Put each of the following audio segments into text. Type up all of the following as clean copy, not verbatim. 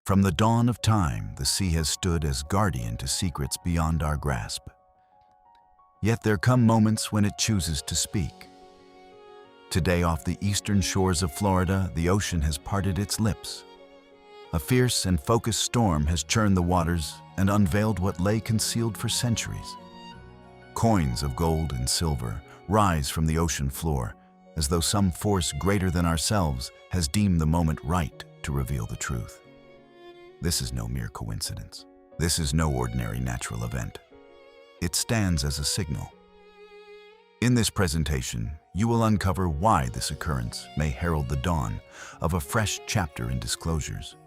From the dawn of time, the sea has stood as guardian to secrets beyond our grasp. Yet there come moments when it chooses to speak. Today, off the eastern shores of Florida, the ocean has parted its lips. A fierce and focused storm has churned the waters and unveiled what lay concealed for centuries. Coins of gold and silver rise from the ocean floor, as though some force greater than ourselves has deemed the moment right to reveal the truth. This is no mere coincidence. This is no ordinary natural event. It stands as a signal. In this presentation, you will uncover why this occurrence may herald the dawn of a fresh chapter in disclosures,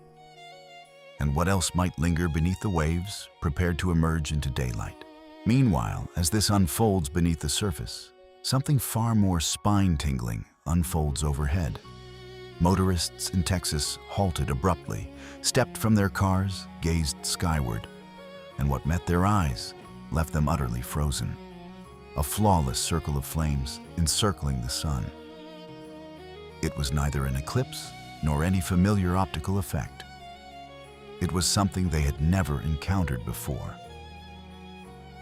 and what else might linger beneath the waves, prepared to emerge into daylight. Meanwhile, as this unfolds beneath the surface, something far more spine-tingling unfolds overhead. Motorists in Texas halted abruptly, stepped from their cars, gazed skyward, and what met their eyes left them utterly frozen. A flawless circle of flames encircling the sun. It was neither an eclipse nor any familiar optical effect. It was something they had never encountered before.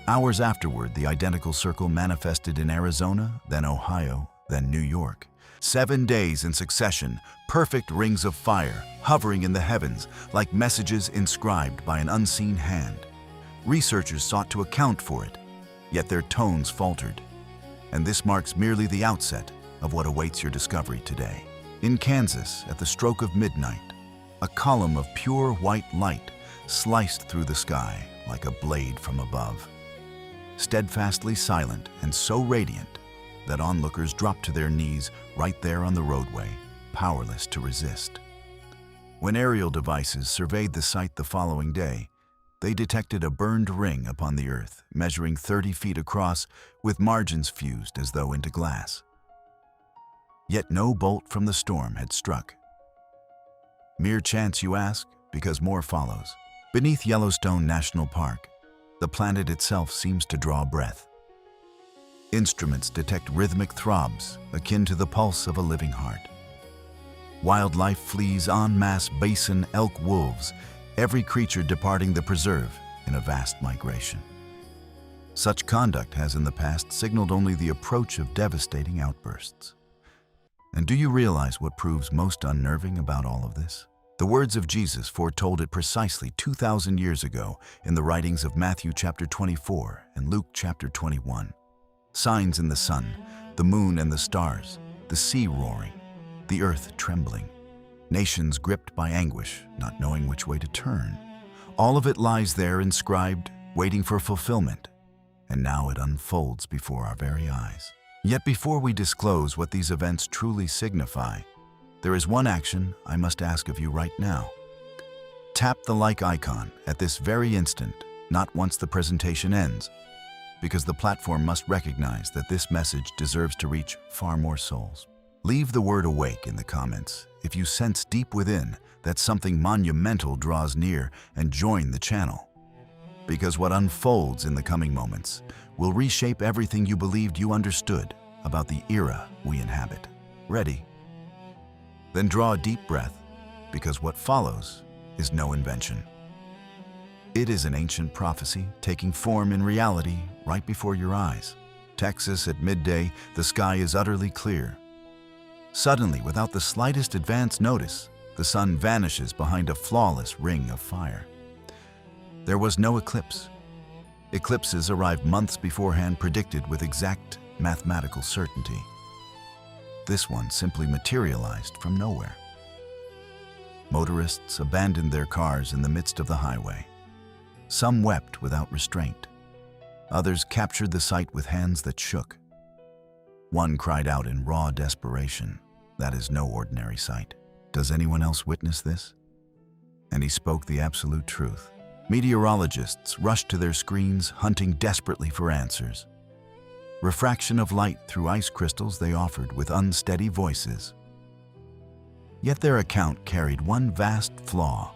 Hours afterward, the identical circle manifested in Arizona, then Ohio, then New York. 7 days in succession, perfect rings of fire hovering in the heavens like messages inscribed by an unseen hand. Researchers sought to account for it, yet their tones faltered. And this marks merely the outset of what awaits your discovery today. In Kansas, at the stroke of midnight, a column of pure white light sliced through the sky like a blade from above. Steadfastly silent and so radiant that onlookers dropped to their knees right there on the roadway, powerless to resist. When aerial devices surveyed the site the following day, they detected a burned ring upon the earth, measuring 30 feet across, with margins fused as though into glass. Yet no bolt from the storm had struck. Mere chance, you ask, because more follows. Beneath Yellowstone National Park, the planet itself seems to draw breath. Instruments detect rhythmic throbs akin to the pulse of a living heart. Wildlife flees en masse: bison, elk, wolves, every creature departing the preserve in a vast migration. Such conduct has in the past signaled only the approach of devastating outbursts. And do you realize what proves most unnerving about all of this? The words of Jesus foretold it precisely 2,000 years ago in the writings of Matthew chapter 24 and Luke chapter 21. Signs in the sun, the moon and the stars, the sea roaring, the earth trembling, nations gripped by anguish, not knowing which way to turn. All of it lies there inscribed, waiting for fulfillment, and now it unfolds before our very eyes. Yet before we disclose what these events truly signify, there is one action I must ask of you right now. Tap the like icon at this very instant, not once the presentation ends, because the platform must recognize that this message deserves to reach far more souls. Leave the word awake in the comments if you sense deep within that something monumental draws near, and join the channel. Because what unfolds in the coming moments will reshape everything you believed you understood about the era we inhabit. Ready? Then draw a deep breath, because what follows is no invention. It is an ancient prophecy taking form in reality right before your eyes. Texas at midday, the sky is utterly clear. Suddenly, without the slightest advance notice, the sun vanishes behind a flawless ring of fire. There was no eclipse. Eclipses arrived months beforehand, predicted with exact mathematical certainty. This one simply materialized from nowhere. Motorists abandoned their cars in the midst of the highway. Some wept without restraint. Others captured the sight with hands that shook. One cried out in raw desperation, "That is no ordinary sight. Does anyone else witness this?" And he spoke the absolute truth. Meteorologists rushed to their screens, hunting desperately for answers. Refraction of light through ice crystals they offered with unsteady voices. Yet their account carried one vast flaw.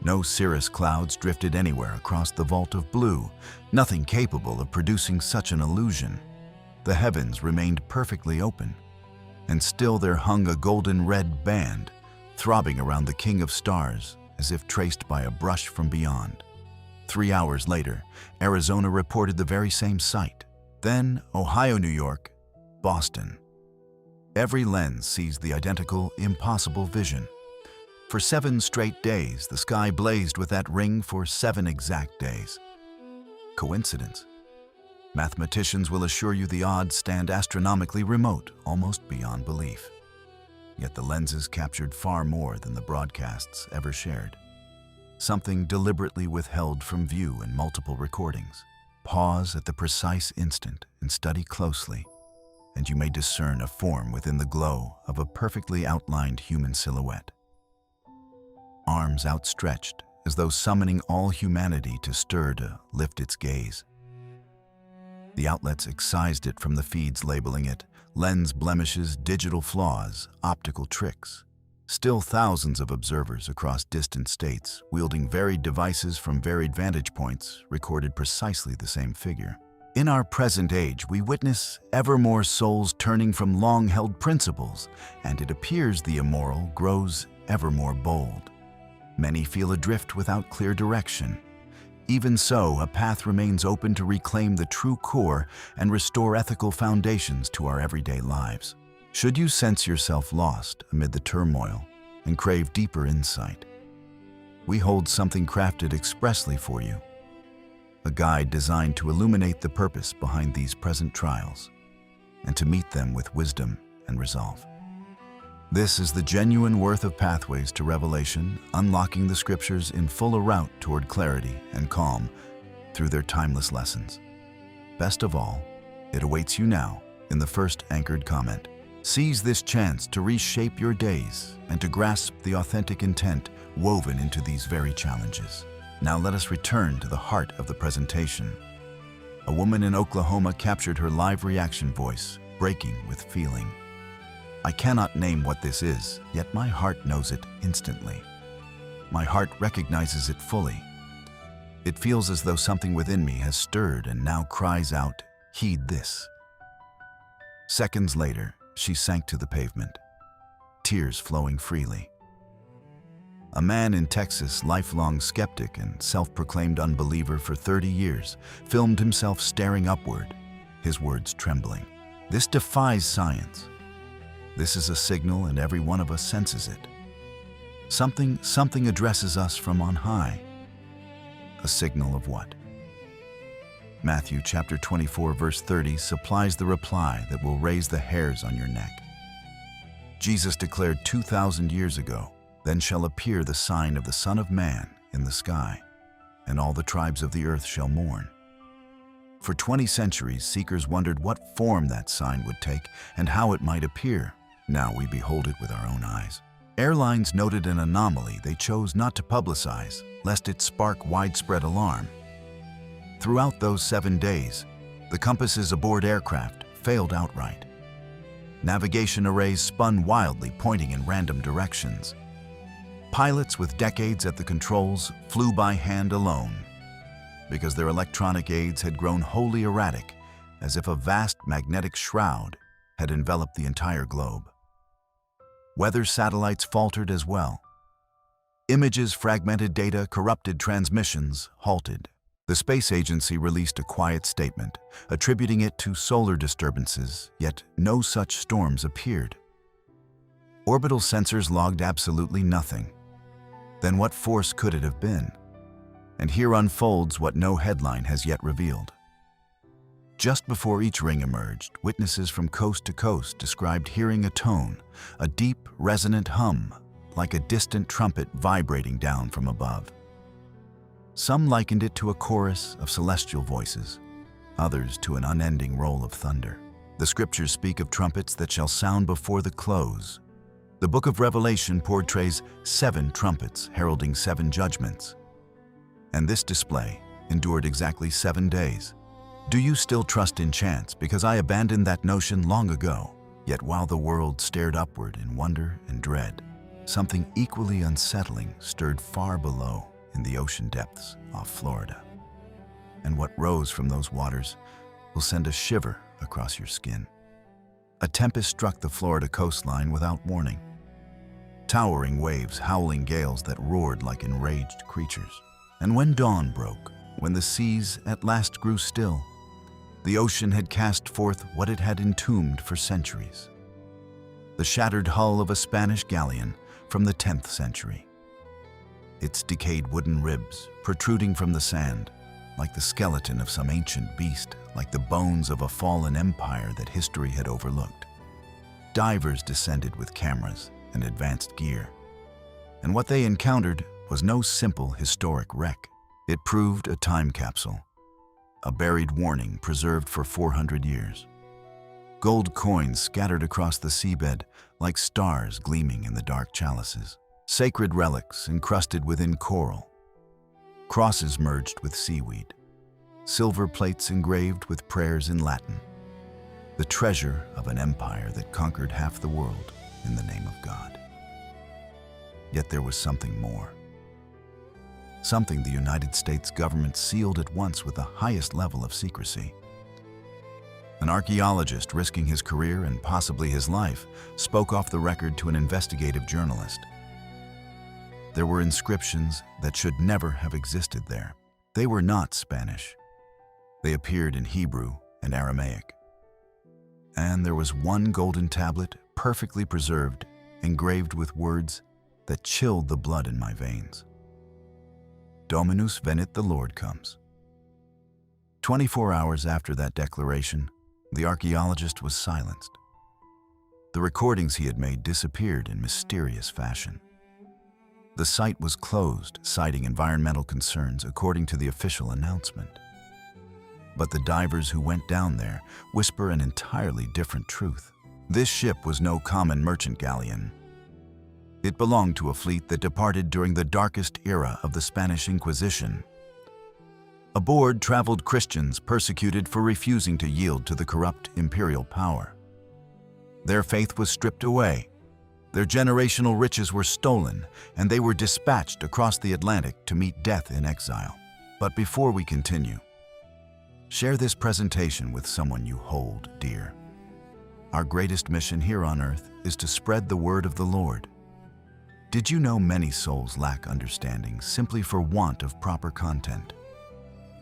No cirrus clouds drifted anywhere across the vault of blue, nothing capable of producing such an illusion. The heavens remained perfectly open, and still there hung a golden red band, throbbing around the King of Stars, as if traced by a brush from beyond. 3 hours later, Arizona reported the very same sight. Then Ohio, New York, Boston. Every lens sees the identical, impossible vision. For 7 straight days, the sky blazed with that ring for 7 exact days. Coincidence? Mathematicians will assure you the odds stand astronomically remote, almost beyond belief. Yet the lenses captured far more than the broadcasts ever shared. Something deliberately withheld from view in multiple recordings. Pause at the precise instant and study closely, and you may discern a form within the glow of a perfectly outlined human silhouette. Arms outstretched, as though summoning all humanity to stir to lift its gaze. The outlets excised it from the feeds, labeling it lens blemishes, digital flaws, optical tricks. Still, thousands of observers across distant states, wielding varied devices from varied vantage points, recorded precisely the same figure. In our present age, we witness ever more souls turning from long-held principles, and it appears the immoral grows ever more bold. Many feel adrift without clear direction. Even so, a path remains open to reclaim the true core and restore ethical foundations to our everyday lives. Should you sense yourself lost amid the turmoil and crave deeper insight, we hold something crafted expressly for you, a guide designed to illuminate the purpose behind these present trials and to meet them with wisdom and resolve. This is the genuine worth of Pathways to Revelation, unlocking the scriptures in full route toward clarity and calm through their timeless lessons. Best of all, it awaits you now in the first anchored comment. Seize this chance to reshape your days and to grasp the authentic intent woven into these very challenges. Now let us return to the heart of the presentation. A woman in Oklahoma captured her live reaction voice, breaking with feeling. I cannot name what this is, yet my heart knows it instantly. My heart recognizes it fully. It feels as though something within me has stirred and now cries out, "Heed this." Seconds later, she sank to the pavement, tears flowing freely. A man in Texas, lifelong skeptic and self-proclaimed unbeliever for 30 years, filmed himself staring upward, his words trembling. This defies science. This is a signal, and every one of us senses it. Something addresses us from on high. A signal of what? Matthew chapter 24, verse 30 supplies the reply that will raise the hairs on your neck. Jesus declared 2,000 years ago, "Then shall appear the sign of the Son of Man in the sky, and all the tribes of the earth shall mourn." For 20 centuries, seekers wondered what form that sign would take and how it might appear. Now we behold it with our own eyes. Airlines noted an anomaly they chose not to publicize, lest it spark widespread alarm. Throughout those 7 days, the compasses aboard aircraft failed outright. Navigation arrays spun wildly, pointing in random directions. Pilots with decades at the controls flew by hand alone, because their electronic aids had grown wholly erratic, as if a vast magnetic shroud had enveloped the entire globe. Weather satellites faltered as well. Images, fragmented data, corrupted transmissions halted. The space agency released a quiet statement, attributing it to solar disturbances, yet no such storms appeared. Orbital sensors logged absolutely nothing. Then what force could it have been? And here unfolds what no headline has yet revealed. Just before each ring emerged, witnesses from coast to coast described hearing a tone, a deep, resonant hum, like a distant trumpet vibrating down from above. Some likened it to a chorus of celestial voices, others to an unending roll of thunder. The scriptures speak of trumpets that shall sound before the close. The book of Revelation portrays 7 trumpets heralding 7 judgments. And this display endured exactly 7 days. Do you still trust in chance? Because I abandoned that notion long ago. Yet while the world stared upward in wonder and dread, something equally unsettling stirred far below in the ocean depths off Florida. And what rose from those waters will send a shiver across your skin. A tempest struck the Florida coastline without warning. towering waves, howling gales that roared like enraged creatures. And when dawn broke, when the seas at last grew still, the ocean had cast forth what it had entombed for centuries. The shattered hull of a Spanish galleon from the 10th century. Its decayed wooden ribs protruding from the sand, like the skeleton of some ancient beast, like the bones of a fallen empire that history had overlooked. Divers descended with cameras and advanced gear, and what they encountered was no simple historic wreck. It proved a time capsule, a buried warning preserved for 400 years. Gold coins scattered across the seabed like stars gleaming in the dark chalices. Sacred relics encrusted within coral. Crosses merged with seaweed. Silver plates engraved with prayers in Latin. The treasure of an empire that conquered half the world in the name of God. Yet there was something more. Something the United States government sealed at once with the highest level of secrecy. An archaeologist risking his career and possibly his life spoke off the record to an investigative journalist. There were inscriptions that should never have existed there. They were not Spanish. They appeared in Hebrew and Aramaic. And there was one golden tablet, perfectly preserved, engraved with words that chilled the blood in my veins. Dominus venit, the Lord comes. 24 hours after that declaration, the archaeologist was silenced. The recordings he had made disappeared in mysterious fashion. The site was closed, citing environmental concerns, according to the official announcement. But the divers who went down there whisper an entirely different truth. This ship was no common merchant galleon. It belonged to a fleet that departed during the darkest era of the Spanish Inquisition. Aboard traveled Christians persecuted for refusing to yield to the corrupt imperial power. Their faith was stripped away. Their generational riches were stolen, and they were dispatched across the Atlantic to meet death in exile. But before we continue, share this presentation with someone you hold dear. Our greatest mission here on earth is to spread the word of the Lord. Did you know many souls lack understanding simply for want of proper content?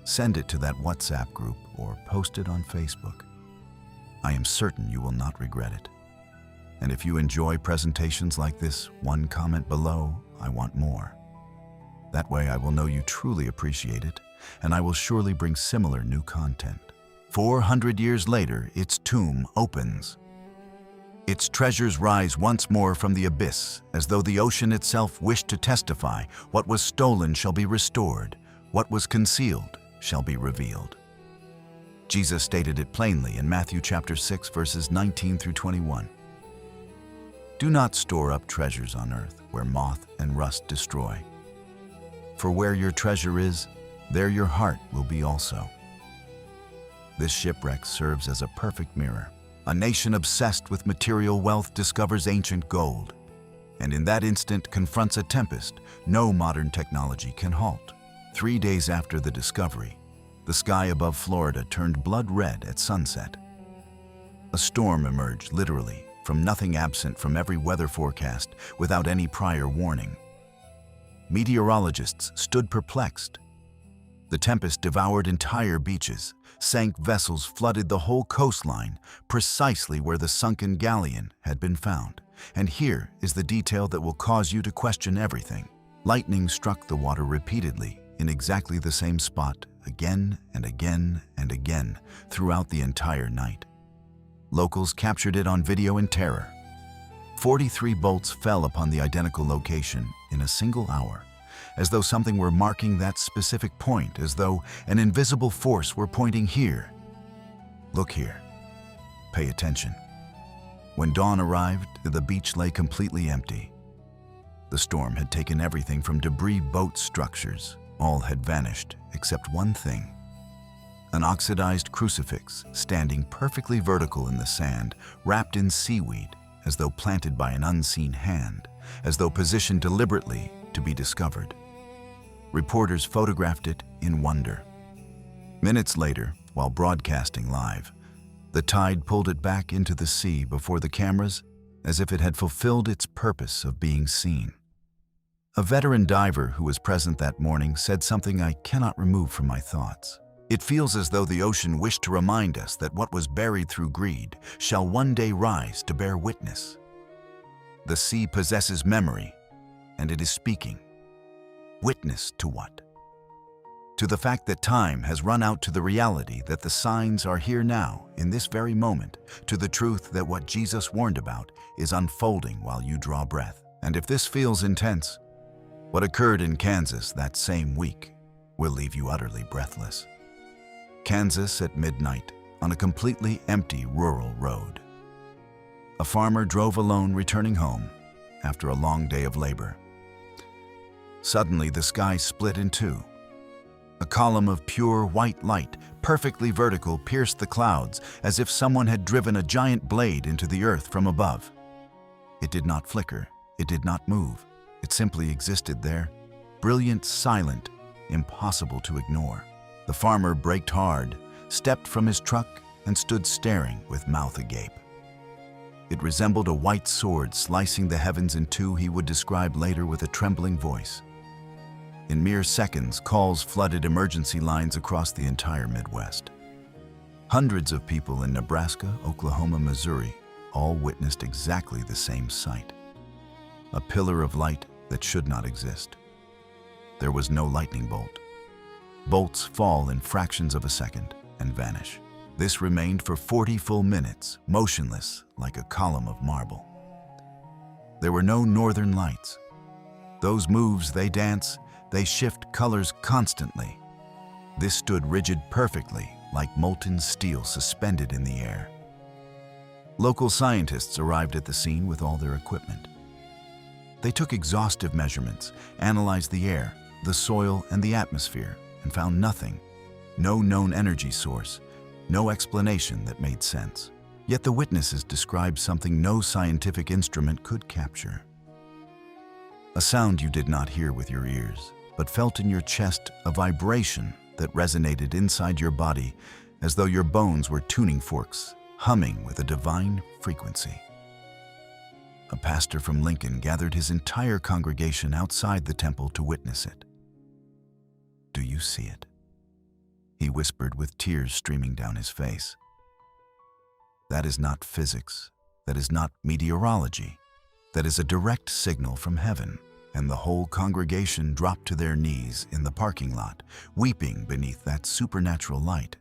Send it to that WhatsApp group or post it on Facebook. I am certain you will not regret it. And if you enjoy presentations like this, one comment below, I want more. That way I will know you truly appreciate it, and I will surely bring similar new content. 400 years later, its tomb opens. Its treasures rise once more from the abyss, as though the ocean itself wished to testify, what was stolen shall be restored, what was concealed shall be revealed. Jesus stated it plainly in Matthew chapter 6, verses 19 through 21. Do not store up treasures on earth, where moth and rust destroy. For where your treasure is, there your heart will be also. This shipwreck serves as a perfect mirror. A nation obsessed with material wealth discovers ancient gold, and in that instant confronts a tempest no modern technology can halt. 3 days after the discovery, the sky above Florida turned blood red at sunset. A storm emerged, literally, from nothing, absent from every weather forecast, without any prior warning. Meteorologists stood perplexed. The tempest devoured entire beaches, sank vessels, flooded the whole coastline, precisely where the sunken galleon had been found. And here is the detail that will cause you to question everything. Lightning struck the water repeatedly, in exactly the same spot, again and again and again, throughout the entire night. Locals captured it on video in terror. 43 bolts fell upon the identical location in a single hour, as though something were marking that specific point, as though an invisible force were pointing here. Look here. Pay attention. When dawn arrived, the beach lay completely empty. The storm had taken everything from debris boat structures. All had vanished except one thing. An oxidized crucifix standing perfectly vertical in the sand, wrapped in seaweed, as though planted by an unseen hand, as though positioned deliberately to be discovered. Reporters photographed it in wonder. Minutes later, while broadcasting live, the tide pulled it back into the sea before the cameras, as if it had fulfilled its purpose of being seen. A veteran diver who was present that morning said something I cannot remove from my thoughts. It feels as though the ocean wished to remind us that what was buried through greed shall one day rise to bear witness. The sea possesses memory, and it is speaking. Witness to what? To the fact that time has run out, to the reality that the signs are here now, in this very moment, to the truth that what Jesus warned about is unfolding while you draw breath. And if this feels intense, what occurred in Kansas that same week will leave you utterly breathless. Kansas at midnight, on a completely empty rural road. A farmer drove alone, returning home after a long day of labor. Suddenly, the sky split in two. A column of pure white light, perfectly vertical, pierced the clouds as if someone had driven a giant blade into the earth from above. It did not flicker, it did not move. It simply existed there, brilliant, silent, impossible to ignore. The farmer braked hard, stepped from his truck, and stood staring with mouth agape. It resembled a white sword slicing the heavens in two, he would describe later with a trembling voice. In mere seconds, calls flooded emergency lines across the entire Midwest. Hundreds of people in Nebraska, Oklahoma, Missouri all witnessed exactly the same sight. A pillar of light that should not exist. There was no lightning bolt. Bolts fall in fractions of a second and vanish. This remained for 40 full minutes, motionless like a column of marble. There were no northern lights. Those moves, they dance, they shift colors constantly. This stood rigid perfectly, like molten steel suspended in the air. Local scientists arrived at the scene with all their equipment. They took exhaustive measurements, analyzed the air, the soil, and the atmosphere, and found nothing. No known energy source, no explanation that made sense. Yet the witnesses described something no scientific instrument could capture. A sound you did not hear with your ears, but felt in your chest, a vibration that resonated inside your body as though your bones were tuning forks, humming with a divine frequency. A pastor from Lincoln gathered his entire congregation outside the temple to witness it. "Do you see it?" he whispered with tears streaming down his face. That is not physics. That is not meteorology. That is a direct signal from heaven. And the whole congregation dropped to their knees in the parking lot, weeping beneath that supernatural light.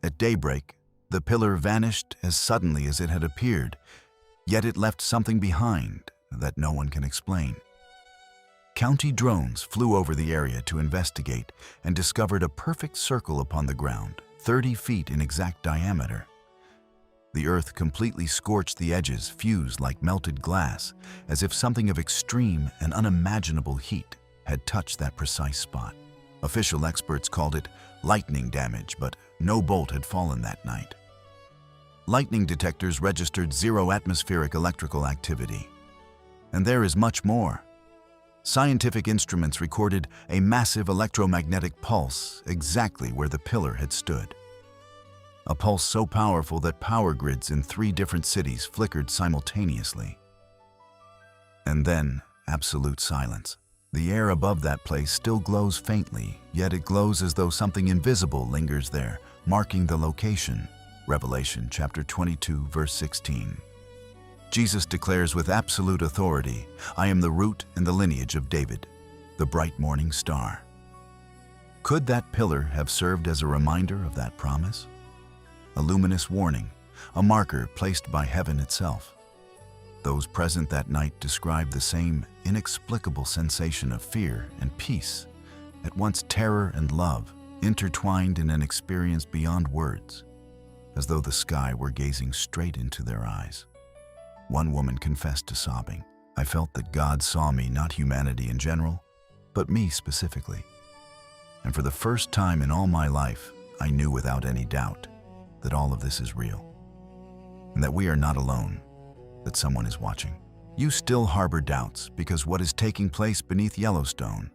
At daybreak, the pillar vanished as suddenly as it had appeared, yet it left something behind that no one can explain. County drones flew over the area to investigate and discovered a perfect circle upon the ground, 30 feet in exact diameter. The earth completely scorched, the edges fused like melted glass, as if something of extreme and unimaginable heat had touched that precise spot. Official experts called it lightning damage, but no bolt had fallen that night. Lightning detectors registered zero atmospheric electrical activity. And there is much more. Scientific instruments recorded a massive electromagnetic pulse exactly where the pillar had stood. A pulse so powerful that power grids in 3 different cities flickered simultaneously. And then, absolute silence. The air above that place still glows faintly, yet it glows as though something invisible lingers there, marking the location. Revelation chapter 22, verse 16. Jesus declares with absolute authority, "I am the root and the lineage of David, the bright morning star." Could that pillar have served as a reminder of that promise? A luminous warning, a marker placed by heaven itself. Those present that night described the same inexplicable sensation of fear and peace, at once terror and love, intertwined in an experience beyond words, as though the sky were gazing straight into their eyes. One woman confessed to sobbing, "I felt that God saw me, not humanity in general, but me specifically. And for the first time in all my life, I knew without any doubt that all of this is real, and that we are not alone, that someone is watching." You still harbor doubts because what is taking place beneath Yellowstone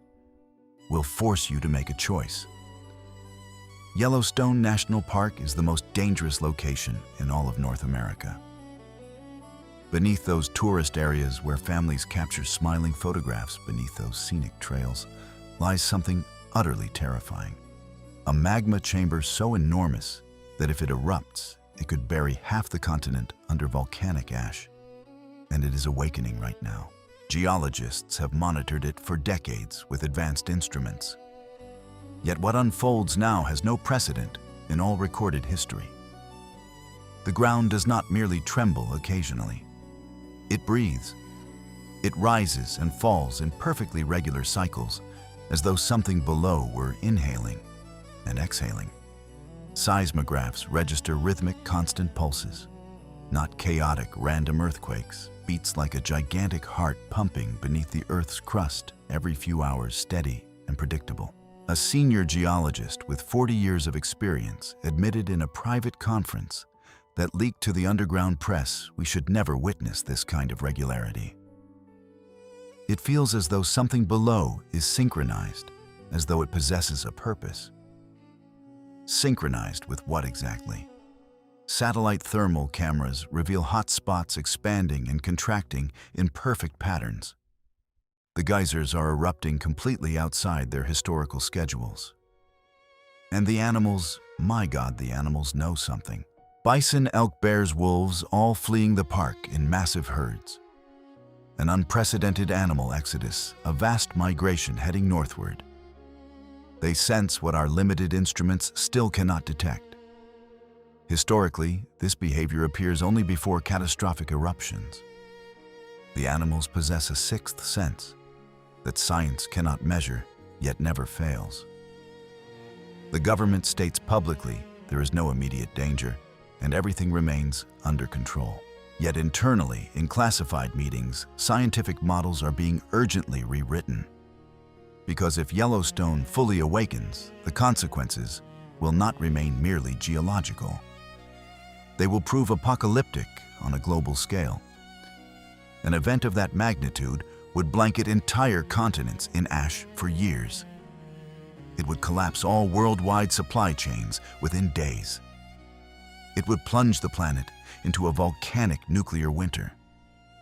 will force you to make a choice. Yellowstone National Park is the most dangerous location in all of North America. Beneath those tourist areas where families capture smiling photographs beneath those scenic trails lies something utterly terrifying. A magma chamber so enormous that if it erupts, it could bury half the continent under volcanic ash. And it is awakening right now. Geologists have monitored it for decades with advanced instruments. Yet what unfolds now has no precedent in all recorded history. The ground does not merely tremble occasionally. It breathes. It rises and falls in perfectly regular cycles, as though something below were inhaling and exhaling. Seismographs register rhythmic, constant pulses, not chaotic, random earthquakes, beats like a gigantic heart pumping beneath the Earth's crust every few hours, steady and predictable. A senior geologist with 40 years of experience admitted in a private conference that leaked to the underground press we should never witness this kind of regularity. It feels as though something below is synchronized, as though it possesses a purpose. Synchronized with what exactly? Satellite thermal cameras reveal hot spots expanding and contracting in perfect patterns. The geysers are erupting completely outside their historical schedules. And the animals, my God, the animals know something. Bison, elk, bears, wolves, all fleeing the park in massive herds. An unprecedented animal exodus, a vast migration heading northward. They sense what our limited instruments still cannot detect. Historically, this behavior appears only before catastrophic eruptions. The animals possess a sixth sense that science cannot measure, yet never fails. The government states publicly there is no immediate danger, and everything remains under control. Yet internally, in classified meetings, scientific models are being urgently rewritten. Because if Yellowstone fully awakens, the consequences will not remain merely geological. They will prove apocalyptic on a global scale. An event of that magnitude would blanket entire continents in ash for years. It would collapse all worldwide supply chains within days. It would plunge the planet into a volcanic nuclear winter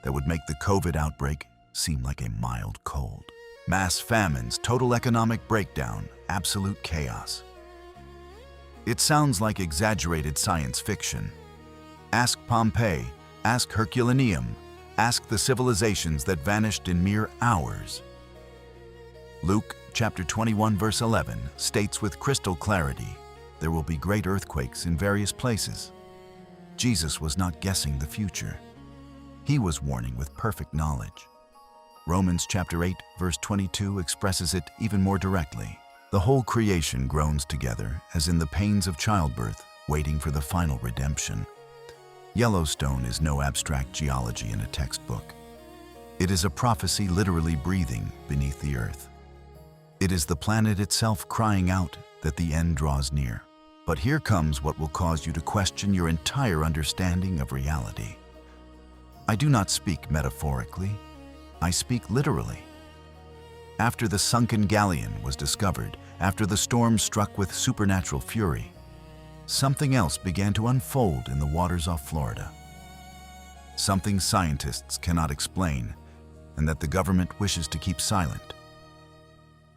that would make the COVID outbreak seem like a mild cold. Mass famines, total economic breakdown, absolute chaos. It sounds like exaggerated science fiction. Ask Pompeii, ask Herculaneum, ask the civilizations that vanished in mere hours. Luke chapter 21 verse 11 states with crystal clarity, there will be great earthquakes in various places. Jesus was not guessing the future. He was warning with perfect knowledge. Romans chapter 8 verse 22 expresses it even more directly. The whole creation groans together as in the pains of childbirth, waiting for the final redemption. Yellowstone is no abstract geology in a textbook. It is a prophecy literally breathing beneath the earth. It is the planet itself crying out that the end draws near. But here comes what will cause you to question your entire understanding of reality. I do not speak metaphorically. I speak literally. After the sunken galleon was discovered, after the storm struck with supernatural fury, something else began to unfold in the waters off Florida. Something scientists cannot explain, and that the government wishes to keep silent.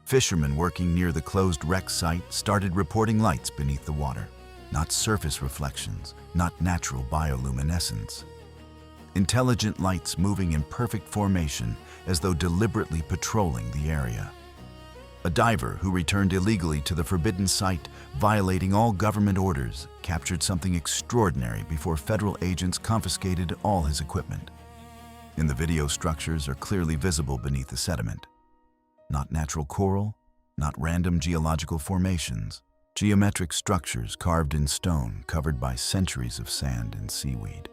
Fishermen working near the closed wreck site started reporting lights beneath the water. Not surface reflections, not natural bioluminescence. Intelligent lights moving in perfect formation as though deliberately patrolling the area. A diver who returned illegally to the forbidden site, violating all government orders, captured something extraordinary before federal agents confiscated all his equipment. In the video, structures are clearly visible beneath the sediment. Not natural coral, not random geological formations. Geometric structures carved in stone, covered by centuries of sand and seaweed.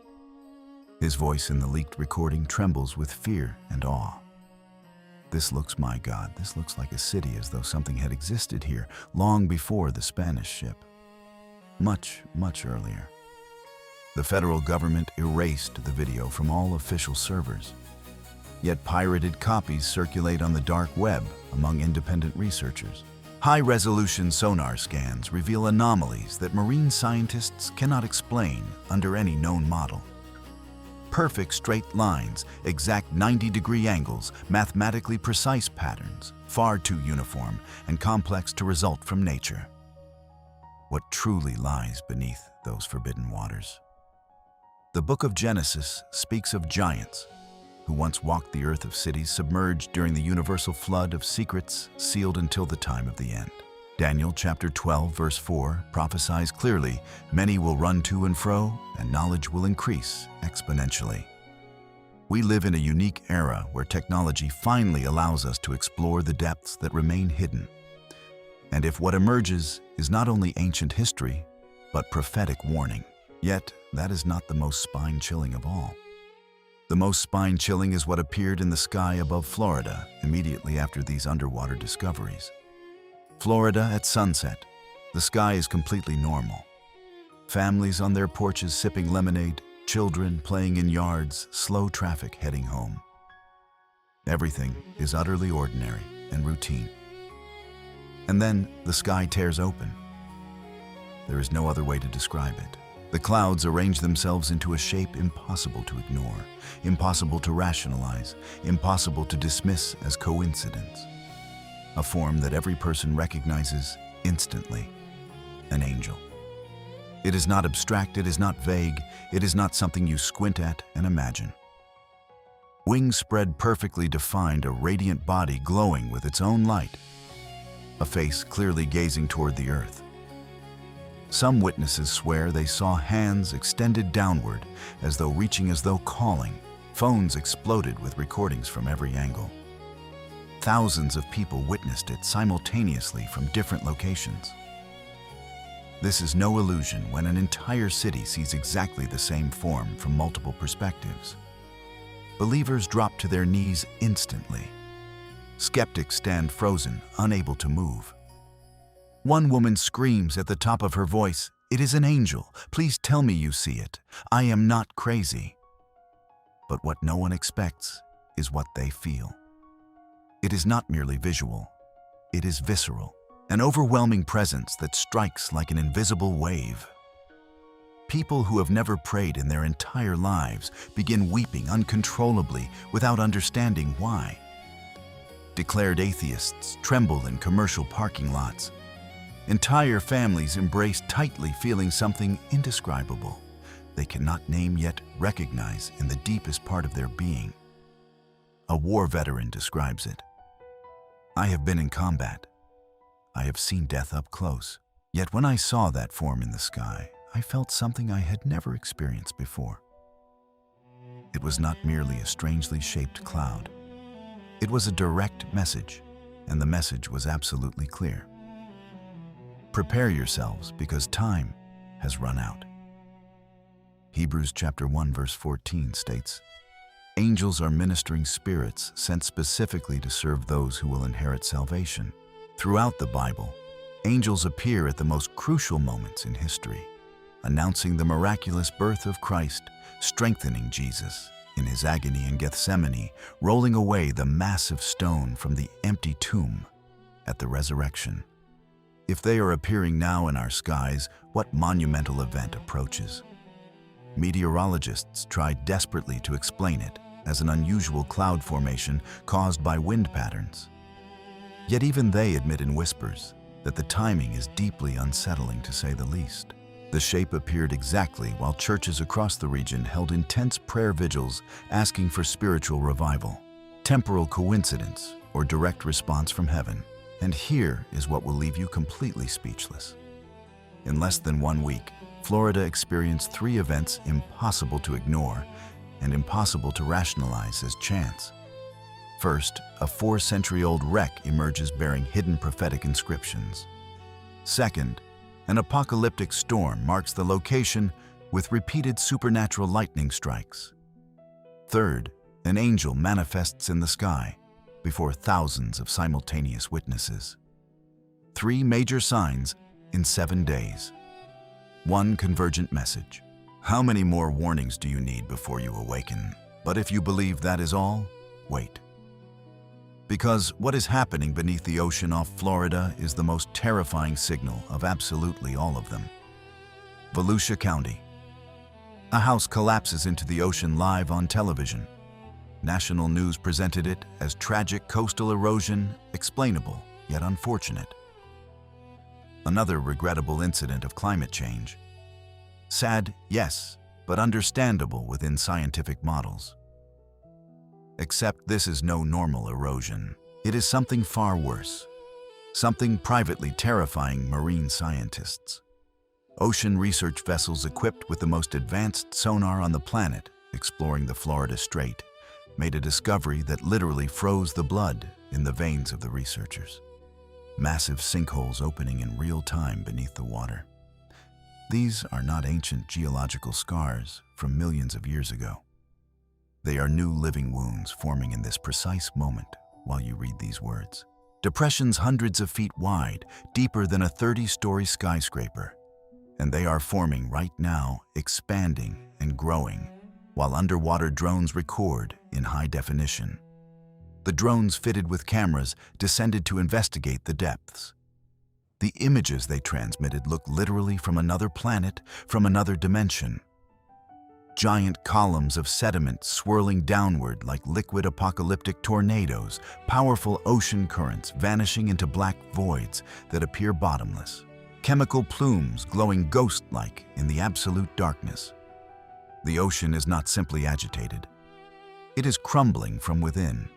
His voice in the leaked recording trembles with fear and awe. This looks, my God, this looks like a city, as though something had existed here long before the Spanish ship. Much, much earlier. The federal government erased the video from all official servers. Yet pirated copies circulate on the dark web among independent researchers. High-resolution sonar scans reveal anomalies that marine scientists cannot explain under any known model. perfect straight lines, exact 90-degree angles, mathematically precise patterns, far too uniform and complex to result from nature. What truly lies beneath those forbidden waters? The book of Genesis speaks of giants who once walked the earth of cities submerged during the universal flood of secrets sealed until the time of the end. Daniel chapter 12 verse 4 prophesies clearly, many will run to and fro, and knowledge will increase exponentially. We live in a unique era where technology finally allows us to explore the depths that remain hidden. And if what emerges is not only ancient history, but prophetic warning, yet that is not the most spine-chilling of all. The most spine-chilling is what appeared in the sky above Florida immediately after these underwater discoveries. Florida at sunset. The sky is completely normal. Families on their porches sipping lemonade, children playing in yards, slow traffic heading home. Everything is utterly ordinary and routine. And then the sky tears open. There is no other way to describe it. The clouds arrange themselves into a shape impossible to ignore, impossible to rationalize, impossible to dismiss as coincidence. A form that every person recognizes instantly: an angel. It is not abstract, it is not vague, it is not something you squint at and imagine. Wings spread perfectly defined, a radiant body glowing with its own light, a face clearly gazing toward the earth. Some witnesses swear they saw hands extended downward, as though reaching, as though calling. Phones exploded with recordings from every angle. Thousands of people witnessed it simultaneously from different locations. This is no illusion when an entire city sees exactly the same form from multiple perspectives. Believers drop to their knees instantly. Skeptics stand frozen, unable to move. One woman screams at the top of her voice, "It is an angel. Please tell me you see it. I am not crazy." But what no one expects is what they feel. It is not merely visual. It is visceral, an overwhelming presence that strikes like an invisible wave. People who have never prayed in their entire lives begin weeping uncontrollably without understanding why. Declared atheists tremble in commercial parking lots. Entire families embrace tightly, feeling something indescribable they cannot name yet recognize in the deepest part of their being. A war veteran describes it. "I have been in combat. I have seen death up close. Yet when I saw that form in the sky, I felt something I had never experienced before. It was not merely a strangely shaped cloud. It was a direct message, and the message was absolutely clear. Prepare yourselves because time has run out." Hebrews chapter 1 verse 14 states, "Angels are ministering spirits sent specifically to serve those who will inherit salvation." Throughout the Bible, angels appear at the most crucial moments in history, announcing the miraculous birth of Christ, strengthening Jesus in his agony in Gethsemane, rolling away the massive stone from the empty tomb at the resurrection. If they are appearing now in our skies, what monumental event approaches? Meteorologists try desperately to explain it as an unusual cloud formation caused by wind patterns. Yet even they admit in whispers that the timing is deeply unsettling, to say the least. The shape appeared exactly while churches across the region held intense prayer vigils asking for spiritual revival. Temporal coincidence or direct response from heaven? And here is what will leave you completely speechless. In less than 1 week, Florida experienced 3 events impossible to ignore and impossible to rationalize as chance. First, a 4-century-old wreck emerges bearing hidden prophetic inscriptions. Second, an apocalyptic storm marks the location with repeated supernatural lightning strikes. Third, an angel manifests in the sky before thousands of simultaneous witnesses. 3 major signs in 7 days. 1 convergent message. How many more warnings do you need before you awaken? But if you believe that is all, wait. Because what is happening beneath the ocean off Florida is the most terrifying signal of absolutely all of them. Volusia County. A house collapses into the ocean live on television. National news presented it as tragic coastal erosion, explainable yet unfortunate. Another regrettable incident of climate change. Sad, yes, but understandable within scientific models. Except this is no normal erosion. It is something far worse. Something privately terrifying marine scientists. Ocean research vessels equipped with the most advanced sonar on the planet, exploring the Florida Strait, made a discovery that literally froze the blood in the veins of the researchers. Massive sinkholes opening in real time beneath the water. These are not ancient geological scars from millions of years ago. They are new living wounds forming in this precise moment while you read these words. Depressions hundreds of feet wide, deeper than a 30-story skyscraper. And they are forming right now, expanding and growing, while underwater drones record in high definition. The drones, fitted with cameras, descended to investigate the depths. The images they transmitted look literally from another planet, from another dimension. Giant columns of sediment swirling downward like liquid apocalyptic tornadoes, powerful ocean currents vanishing into black voids that appear bottomless. Chemical plumes glowing ghost-like in the absolute darkness. The ocean is not simply agitated. It is crumbling from within.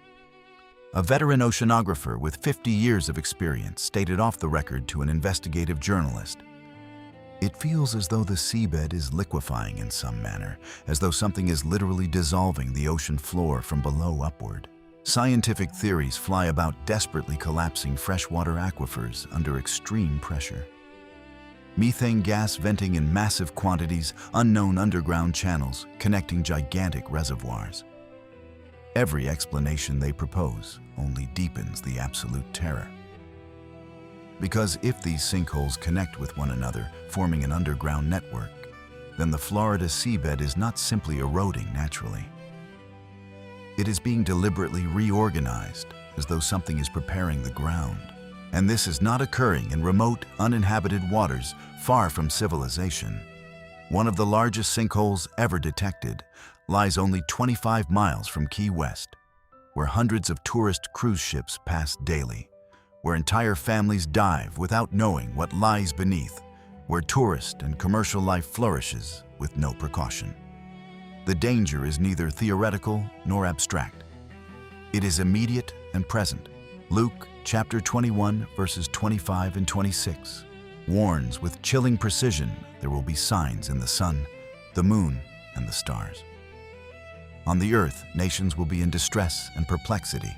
A veteran oceanographer with 50 years of experience stated off the record to an investigative journalist, "It feels as though the seabed is liquefying in some manner, as though something is literally dissolving the ocean floor from below upward." Scientific theories fly about desperately collapsing freshwater aquifers under extreme pressure. Methane gas venting in massive quantities, unknown underground channels connecting gigantic reservoirs. Every explanation they propose only deepens the absolute terror. Because if these sinkholes connect with one another, forming an underground network, then the Florida seabed is not simply eroding naturally. It is being deliberately reorganized, as though something is preparing the ground. And this is not occurring in remote, uninhabited waters far from civilization. One of the largest sinkholes ever detected lies only 25 miles from Key West, where hundreds of tourist cruise ships pass daily, where entire families dive without knowing what lies beneath, where tourist and commercial life flourishes with no precaution. The danger is neither theoretical nor abstract. It is immediate and present. Luke chapter 21, verses 25 and 26 warns with chilling precision there will be signs in the sun, the moon, and the stars. On the earth, nations will be in distress and perplexity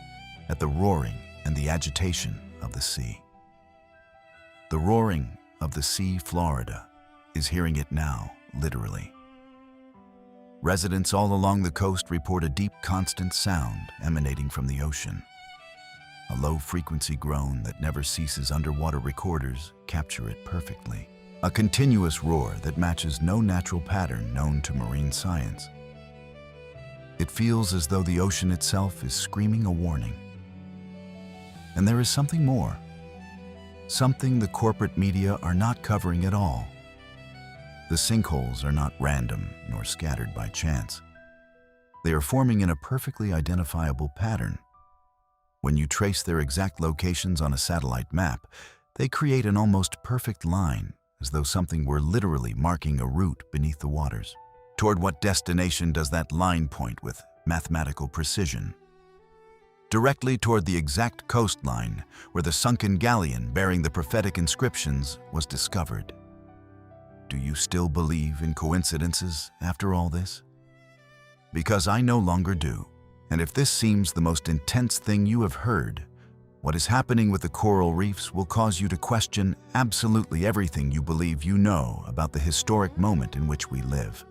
at the roaring and the agitation of the sea. The roaring of the sea, Florida, is hearing it now, literally. Residents all along the coast report a deep, constant sound emanating from the ocean. A low-frequency groan that never ceases. Underwater recorders capture it perfectly. A continuous roar that matches no natural pattern known to marine science. It feels as though the ocean itself is screaming a warning. And there is something more. Something the corporate media are not covering at all. The sinkholes are not random nor scattered by chance. They are forming in a perfectly identifiable pattern. When you trace their exact locations on a satellite map, they create an almost perfect line, as though something were literally marking a route beneath the waters. Toward what destination does that line point with mathematical precision? Directly toward the exact coastline where the sunken galleon bearing the prophetic inscriptions was discovered. Do you still believe in coincidences after all this? Because I no longer do. And if this seems the most intense thing you have heard, what is happening with the coral reefs will cause you to question absolutely everything you believe you know about the historic moment in which we live.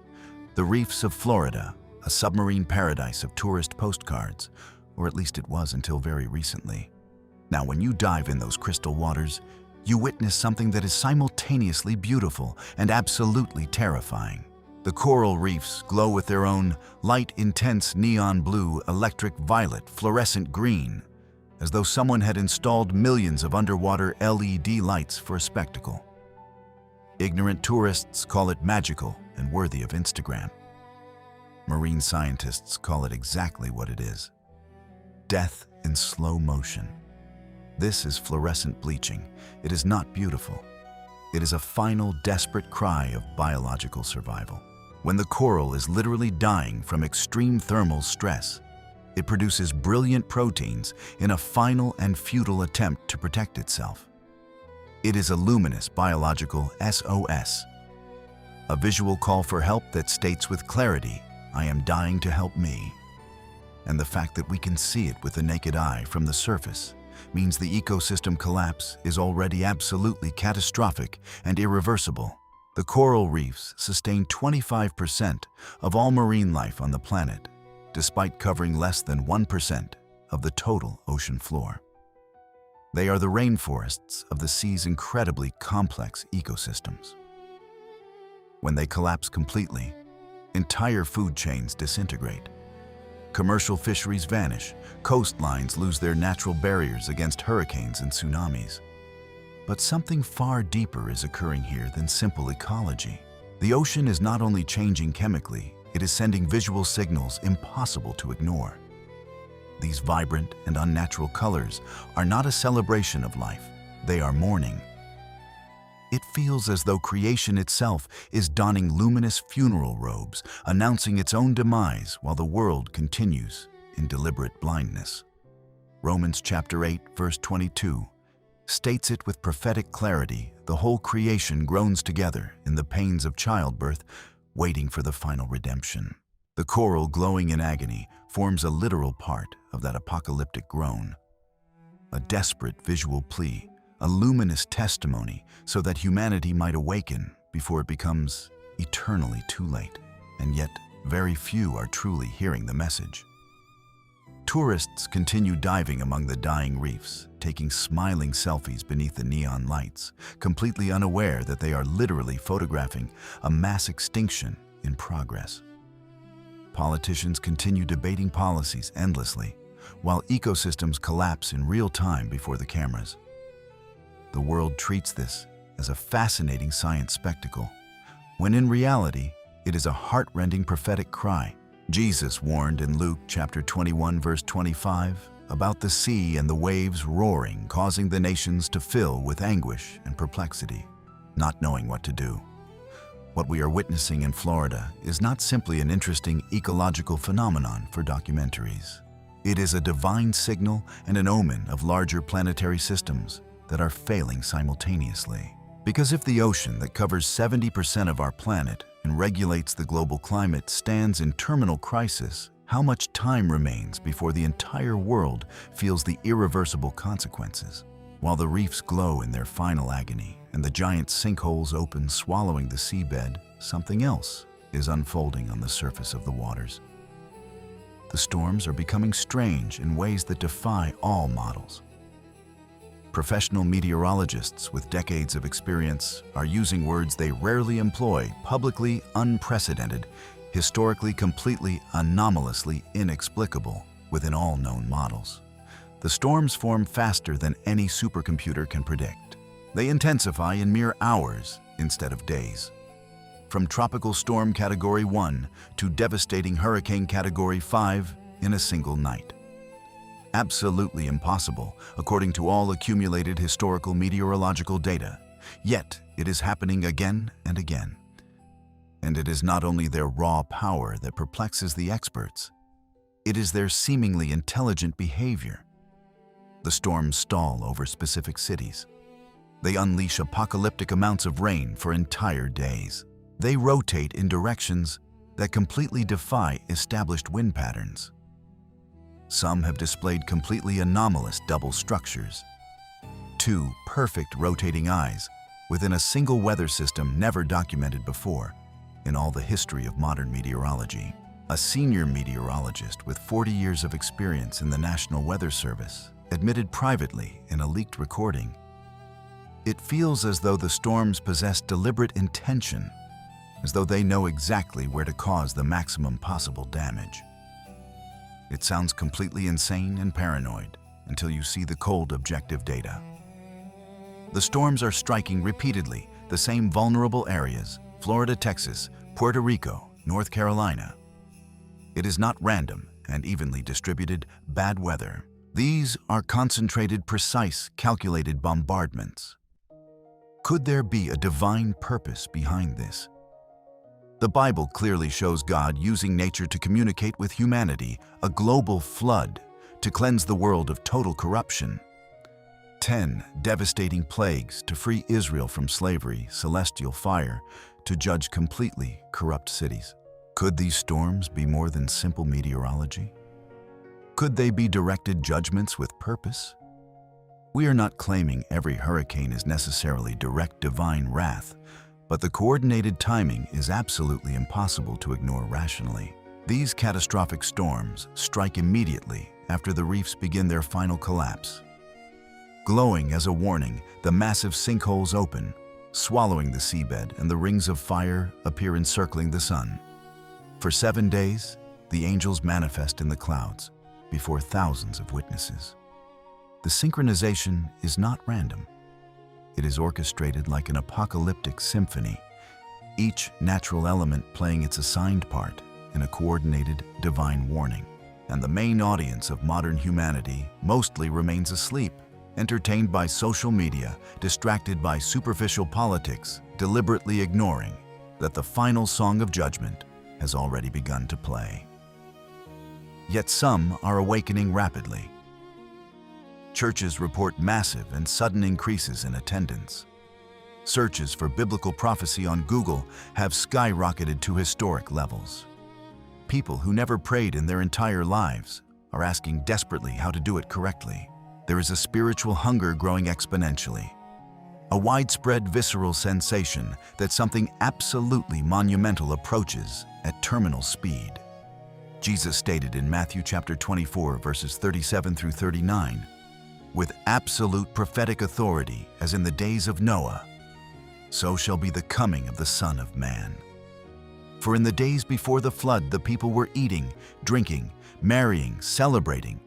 The reefs of Florida, a submarine paradise of tourist postcards, or at least it was until very recently. Now, when you dive in those crystal waters, you witness something that is simultaneously beautiful and absolutely terrifying. The coral reefs glow with their own light, intense neon blue, electric violet, fluorescent green, as though someone had installed millions of underwater LED lights for a spectacle. Ignorant tourists call it magical and worthy of Instagram. Marine scientists call it exactly what it is: death in slow motion. This is fluorescent bleaching. It is not beautiful. It is a final, desperate cry of biological survival. When the coral is literally dying from extreme thermal stress, it produces brilliant proteins in a final and futile attempt to protect itself. It is a luminous biological SOS, a visual call for help that states with clarity, "I am dying to help me." And the fact that we can see it with the naked eye from the surface means the ecosystem collapse is already absolutely catastrophic and irreversible. The coral reefs sustain 25% of all marine life on the planet, despite covering less than 1% of the total ocean floor. They are the rainforests of the sea's incredibly complex ecosystems. When they collapse completely, entire food chains disintegrate. Commercial fisheries vanish, coastlines lose their natural barriers against hurricanes and tsunamis. But something far deeper is occurring here than simple ecology. The ocean is not only changing chemically, it is sending visual signals impossible to ignore. These vibrant and unnatural colors are not a celebration of life, they are mourning. It feels as though creation itself is donning luminous funeral robes, announcing its own demise while the world continues in deliberate blindness. Romans chapter 8, verse 22 states it with prophetic clarity: the whole creation groans together in the pains of childbirth, waiting for the final redemption. The coral, glowing in agony, forms a literal part of that apocalyptic groan. A desperate visual plea, a luminous testimony so that humanity might awaken before it becomes eternally too late. And yet, very few are truly hearing the message. Tourists continue diving among the dying reefs, taking smiling selfies beneath the neon lights, completely unaware that they are literally photographing a mass extinction in progress. Politicians continue debating policies endlessly, while ecosystems collapse in real time before the cameras. The world treats this as a fascinating science spectacle, when in reality, it is a heart-rending prophetic cry. Jesus warned in Luke chapter 21, verse 25, about the sea and the waves roaring, causing the nations to fill with anguish and perplexity, not knowing what to do. What we are witnessing in Florida is not simply an interesting ecological phenomenon for documentaries. It is a divine signal and an omen of larger planetary systems that are failing simultaneously. Because if the ocean that covers 70% of our planet and regulates the global climate stands in terminal crisis, how much time remains before the entire world feels the irreversible consequences? While the reefs glow in their final agony and the giant sinkholes open, swallowing the seabed, something else is unfolding on the surface of the waters. The storms are becoming strange in ways that defy all models. Professional meteorologists with decades of experience are using words they rarely employ: publicly unprecedented, historically completely anomalously inexplicable within all known models. The storms form faster than any supercomputer can predict. They intensify in mere hours instead of days. From tropical storm category 1 to devastating hurricane category 5 in a single night. Absolutely impossible, according to all accumulated historical meteorological data. Yet, it is happening again and again. And it is not only their raw power that perplexes the experts, it is their seemingly intelligent behavior. The storms stall over specific cities. They unleash apocalyptic amounts of rain for entire days. They rotate in directions that completely defy established wind patterns. Some have displayed completely anomalous double structures. 2 perfect rotating eyes within a single weather system never documented before in all the history of modern meteorology. A senior meteorologist with 40 years of experience in the National Weather Service admitted privately in a leaked recording, "It feels as though the storms possess deliberate intention, as though they know exactly where to cause the maximum possible damage." It sounds completely insane and paranoid until you see the cold objective data. The storms are striking repeatedly the same vulnerable areas: Florida, Texas, Puerto Rico, North Carolina. It is not random and evenly distributed bad weather. These are concentrated, precise, calculated bombardments. Could there be a divine purpose behind this? The Bible clearly shows God using nature to communicate with humanity, a global flood to cleanse the world of total corruption. 10 devastating plagues to free Israel from slavery, celestial fire to judge completely corrupt cities. Could these storms be more than simple meteorology? Could they be directed judgments with purpose? We are not claiming every hurricane is necessarily direct divine wrath, but the coordinated timing is absolutely impossible to ignore rationally. These catastrophic storms strike immediately after the reefs begin their final collapse. Glowing as a warning, the massive sinkholes open, swallowing the seabed, and the rings of fire appear encircling the sun. For 7 days, the angels manifest in the clouds before thousands of witnesses. The synchronization is not random. It is orchestrated like an apocalyptic symphony, each natural element playing its assigned part in a coordinated divine warning. And the main audience of modern humanity mostly remains asleep, entertained by social media, distracted by superficial politics, deliberately ignoring that the final song of judgment has already begun to play. Yet some are awakening rapidly. Churches report massive and sudden increases in attendance. Searches for biblical prophecy on Google have skyrocketed to historic levels. People who never prayed in their entire lives are asking desperately how to do it correctly. There is a spiritual hunger growing exponentially, a widespread visceral sensation that something absolutely monumental approaches at terminal speed. Jesus stated in Matthew chapter 24, verses 37 through 39, "With absolute prophetic authority, as in the days of Noah, so shall be the coming of the Son of Man. For in the days before the flood, the people were eating, drinking, marrying, celebrating,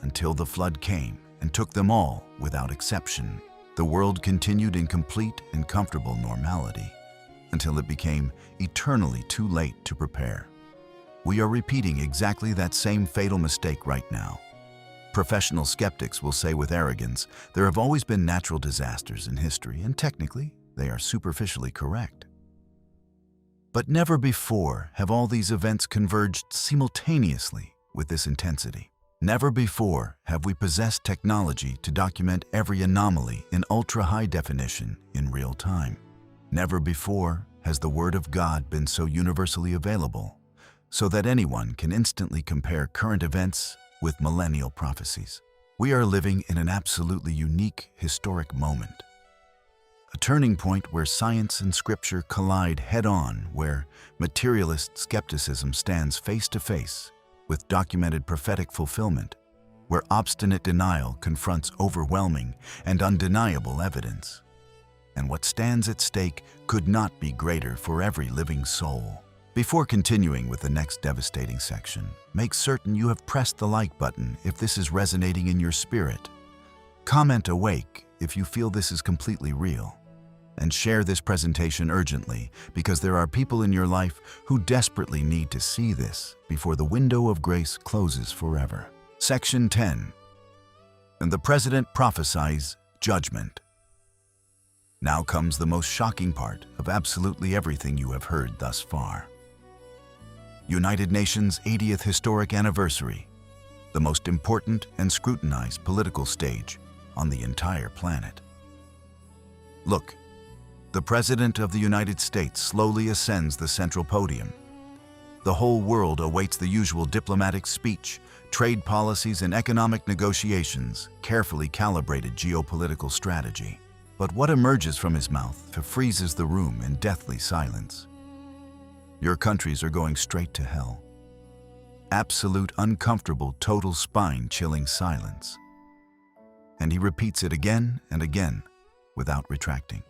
until the flood came and took them all without exception. The world continued in complete and comfortable normality until it became eternally too late to prepare." We are repeating exactly that same fatal mistake right now. Professional skeptics will say with arrogance, there have always been natural disasters in history, and technically, they are superficially correct. But never before have all these events converged simultaneously with this intensity. Never before have we possessed technology to document every anomaly in ultra-high definition in real time. Never before has the Word of God been so universally available, so that anyone can instantly compare current events with millennial prophecies. We are living in an absolutely unique historic moment. A turning point where science and scripture collide head-on, where materialist skepticism stands face-to-face with documented prophetic fulfillment, where obstinate denial confronts overwhelming and undeniable evidence. And what stands at stake could not be greater for every living soul. Before continuing with the next devastating section, make certain you have pressed the like button if this is resonating in your spirit. Comment "awake" if you feel this is completely real. And share this presentation urgently, because there are people in your life who desperately need to see this before the window of grace closes forever. Section 10. And the President prophesies judgment. Now comes the most shocking part of absolutely everything you have heard thus far. United Nations 80th Historic Anniversary, the most important and scrutinized political stage on the entire planet. Look, the President of the United States slowly ascends the central podium. The whole world awaits the usual diplomatic speech, trade policies, and economic negotiations, carefully calibrated geopolitical strategy. But what emerges from his mouth freezes the room in deathly silence. Your countries are going straight to hell. Absolute, uncomfortable, total spine-chilling silence. And he repeats it again and again without retracting.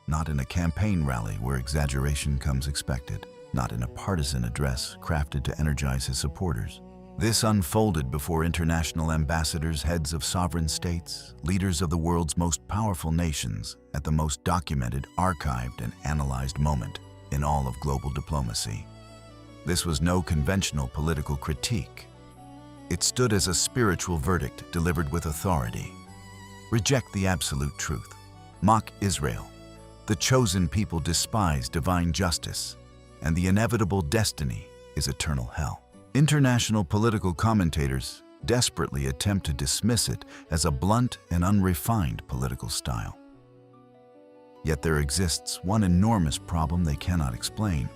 Not in a campaign rally where exaggeration comes expected, not in a partisan address crafted to energize his supporters. This unfolded before international ambassadors, heads of sovereign states, leaders of the world's most powerful nations, at the most documented, archived, and analyzed moment in all of global diplomacy. This was no conventional political critique. It stood as a spiritual verdict delivered with authority. Reject the absolute truth. Mock Israel. The chosen people despise divine justice, and the inevitable destiny is eternal hell. International political commentators desperately attempt to dismiss it as a blunt and unrefined political style. Yet there exists one enormous problem they cannot explain.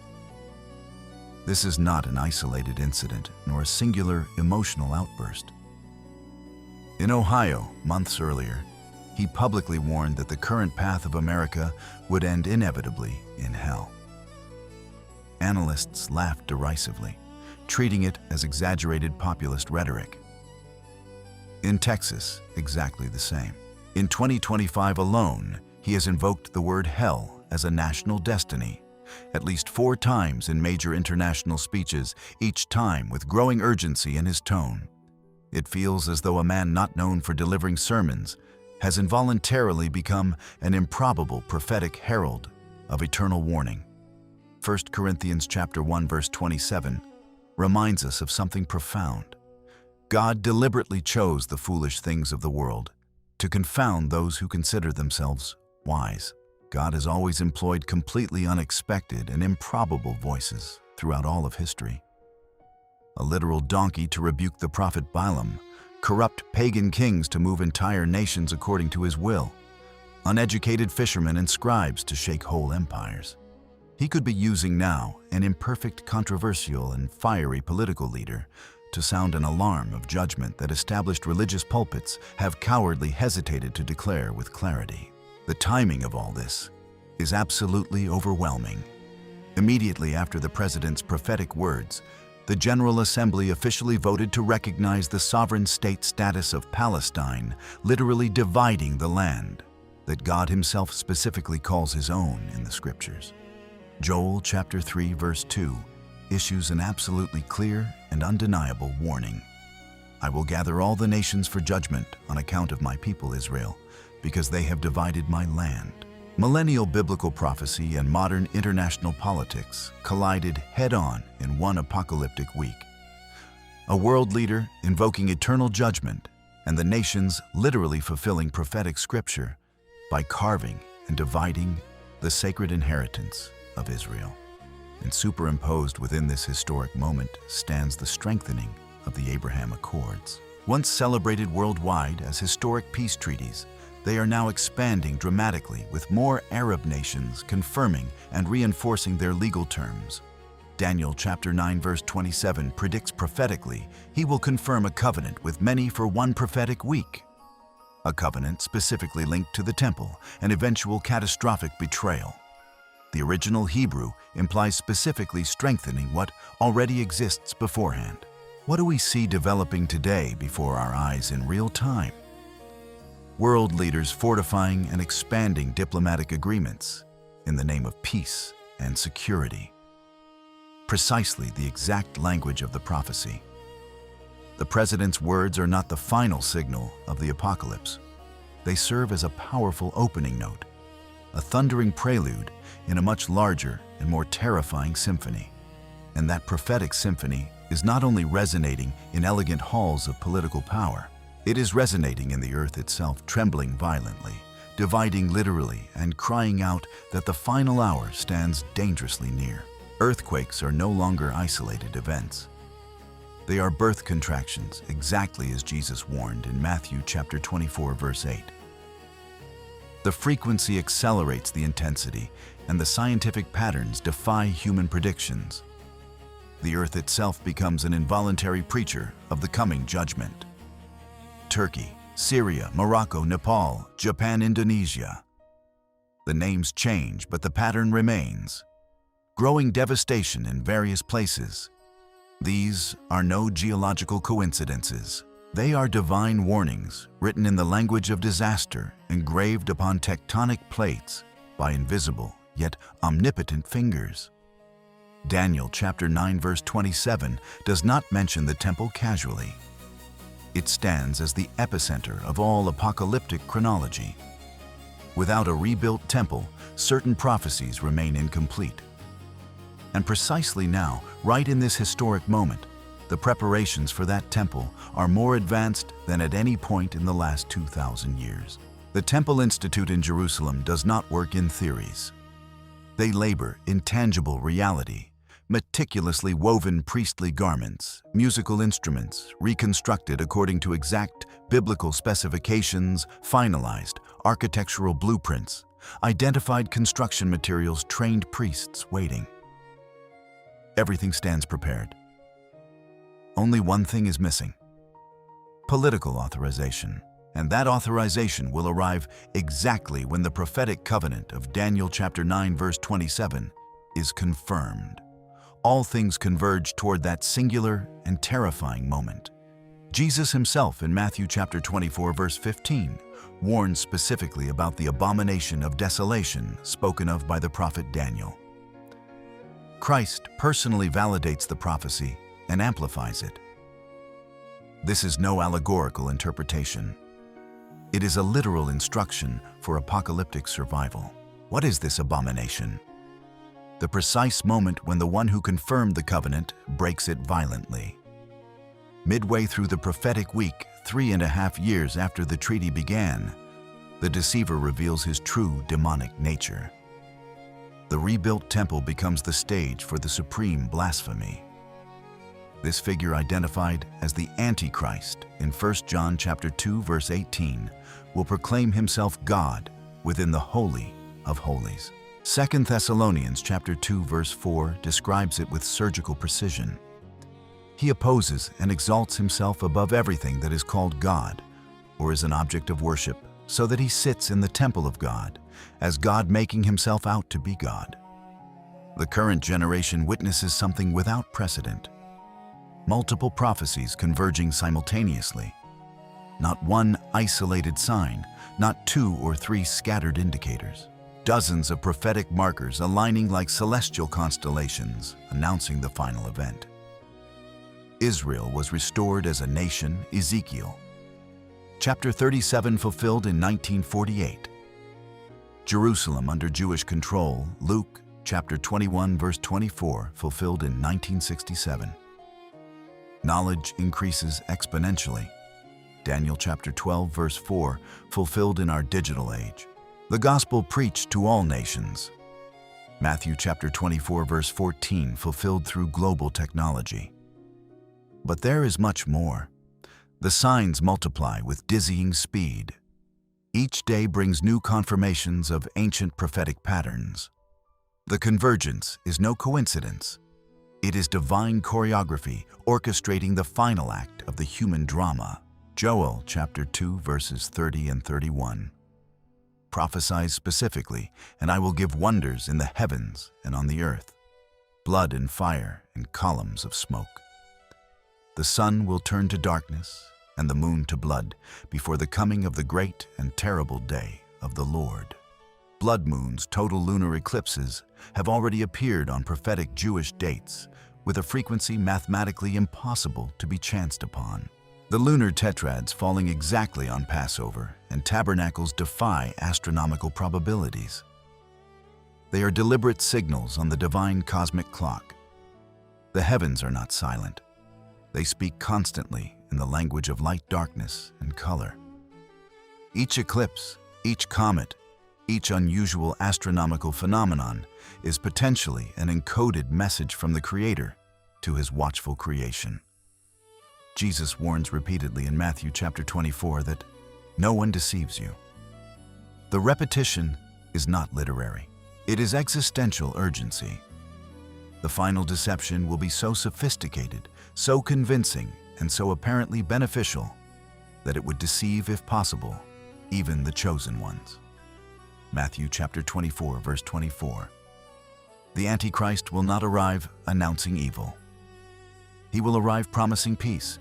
This is not an isolated incident, nor a singular emotional outburst. In Ohio, months earlier, he publicly warned that the current path of America would end inevitably in hell. Analysts laughed derisively, treating it as exaggerated populist rhetoric. In Texas, exactly the same. In 2025 alone, he has invoked the word hell as a national destiny, at least 4 times in major international speeches, each time with growing urgency in his tone. It feels as though a man not known for delivering sermons has involuntarily become an improbable prophetic herald of eternal warning. 1 Corinthians chapter 1 verse 27 reminds us of something profound. God deliberately chose the foolish things of the world to confound those who consider themselves wise. God has always employed completely unexpected and improbable voices throughout all of history. A literal donkey to rebuke the prophet Balaam, corrupt pagan kings to move entire nations according to his will, uneducated fishermen and scribes to shake whole empires. He could be using now an imperfect, controversial, and fiery political leader to sound an alarm of judgment that established religious pulpits have cowardly hesitated to declare with clarity. The timing of all this is absolutely overwhelming. Immediately after the president's prophetic words, the General Assembly officially voted to recognize the sovereign state status of Palestine, literally dividing the land that God himself specifically calls his own in the scriptures. Joel chapter 3 verse 2 issues an absolutely clear and undeniable warning. I will gather all the nations for judgment on account of my people Israel, because they have divided my land. Millennial biblical prophecy and modern international politics collided head-on in one apocalyptic week. A world leader invoking eternal judgment, and the nations literally fulfilling prophetic scripture by carving and dividing the sacred inheritance of Israel. And superimposed within this historic moment stands the strengthening of the Abraham Accords. Once celebrated worldwide as historic peace treaties, they are now expanding dramatically, with more Arab nations confirming and reinforcing their legal terms. Daniel chapter 9 verse 27 predicts prophetically he will confirm a covenant with many for one prophetic week. A covenant specifically linked to the temple, an eventual catastrophic betrayal. The original Hebrew implies specifically strengthening what already exists beforehand. What do we see developing today before our eyes in real time? World leaders fortifying and expanding diplomatic agreements in the name of peace and security. Precisely the exact language of the prophecy. The president's words are not the final signal of the apocalypse. They serve as a powerful opening note, a thundering prelude in a much larger and more terrifying symphony. And that prophetic symphony is not only resonating in elegant halls of political power, it is resonating in the earth itself, trembling violently, dividing literally, and crying out that the final hour stands dangerously near. Earthquakes are no longer isolated events. They are birth contractions, exactly as Jesus warned in Matthew chapter 24, verse 8. The frequency accelerates the intensity, and the scientific patterns defy human predictions. The earth itself becomes an involuntary preacher of the coming judgment. Turkey, Syria, Morocco, Nepal, Japan, Indonesia. The names change, but the pattern remains. Growing devastation in various places. These are no geological coincidences. They are divine warnings written in the language of disaster, engraved upon tectonic plates by invisible yet omnipotent fingers. Daniel chapter 9 verse 27 does not mention the temple casually. It stands as the epicenter of all apocalyptic chronology. Without a rebuilt temple, certain prophecies remain incomplete. And precisely now, right in this historic moment, the preparations for that temple are more advanced than at any point in the last 2,000 years. The Temple Institute in Jerusalem does not work in theories. They labor in tangible reality, meticulously woven priestly garments, musical instruments, reconstructed according to exact biblical specifications, finalized architectural blueprints, identified construction materials, trained priests waiting. Everything stands prepared. Only one thing is missing: political authorization. And that authorization will arrive exactly when the prophetic covenant of Daniel chapter 9 verse 27 is confirmed. All things converge toward that singular and terrifying moment. Jesus himself in Matthew chapter 24 verse 15 warns specifically about the abomination of desolation spoken of by the prophet Daniel. Christ personally validates the prophecy and amplifies it. This is no allegorical interpretation. It is a literal instruction for apocalyptic survival. What is this abomination? The precise moment when the one who confirmed the covenant breaks it violently. Midway through the prophetic week, 3.5 years after the treaty began, the deceiver reveals his true demonic nature. The rebuilt temple becomes the stage for the supreme blasphemy. This figure, identified as the Antichrist in 1 John chapter 2 verse 18, will proclaim himself God within the Holy of Holies. 2 Thessalonians chapter 2 verse 4 describes it with surgical precision. He opposes and exalts himself above everything that is called God or is an object of worship, so that he sits in the temple of God, as God making himself out to be God. The current generation witnesses something without precedent. Multiple prophecies converging simultaneously. Not one isolated sign, not 2 or 3 scattered indicators. Dozens of prophetic markers aligning like celestial constellations, announcing the final event. Israel was restored as a nation, Ezekiel. Chapter 37 fulfilled in 1948. Jerusalem under Jewish control, Luke chapter 21 verse 24, fulfilled in 1967. Knowledge increases exponentially. Daniel chapter 12 verse 4, fulfilled in our digital age. The gospel preached to all nations. Matthew chapter 24 verse 14, fulfilled through global technology. But there is much more. The signs multiply with dizzying speed. Each day brings new confirmations of ancient prophetic patterns. The convergence is no coincidence. It is divine choreography orchestrating the final act of the human drama. Joel chapter 2 verses 30 and 31 prophesies specifically, "And I will give wonders in the heavens and on the earth, blood and fire and columns of smoke. The sun will turn to darkness and the moon to blood before the coming of the great and terrible day of the Lord." Blood moons, total lunar eclipses, have already appeared on prophetic Jewish dates with a frequency mathematically impossible to be chanced upon. The lunar tetrads falling exactly on Passover and tabernacles defy astronomical probabilities. They are deliberate signals on the divine cosmic clock. The heavens are not silent. They speak constantly in the language of light, darkness, and color. Each eclipse, each comet, each unusual astronomical phenomenon is potentially an encoded message from the Creator to his watchful creation. Jesus warns repeatedly in Matthew chapter 24 that no one deceives you. The repetition is not literary. It is existential urgency. The final deception will be so sophisticated, so convincing, and so apparently beneficial that it would deceive, if possible, even the chosen ones. Matthew chapter 24 verse 24. The Antichrist will not arrive announcing evil. He will arrive promising peace.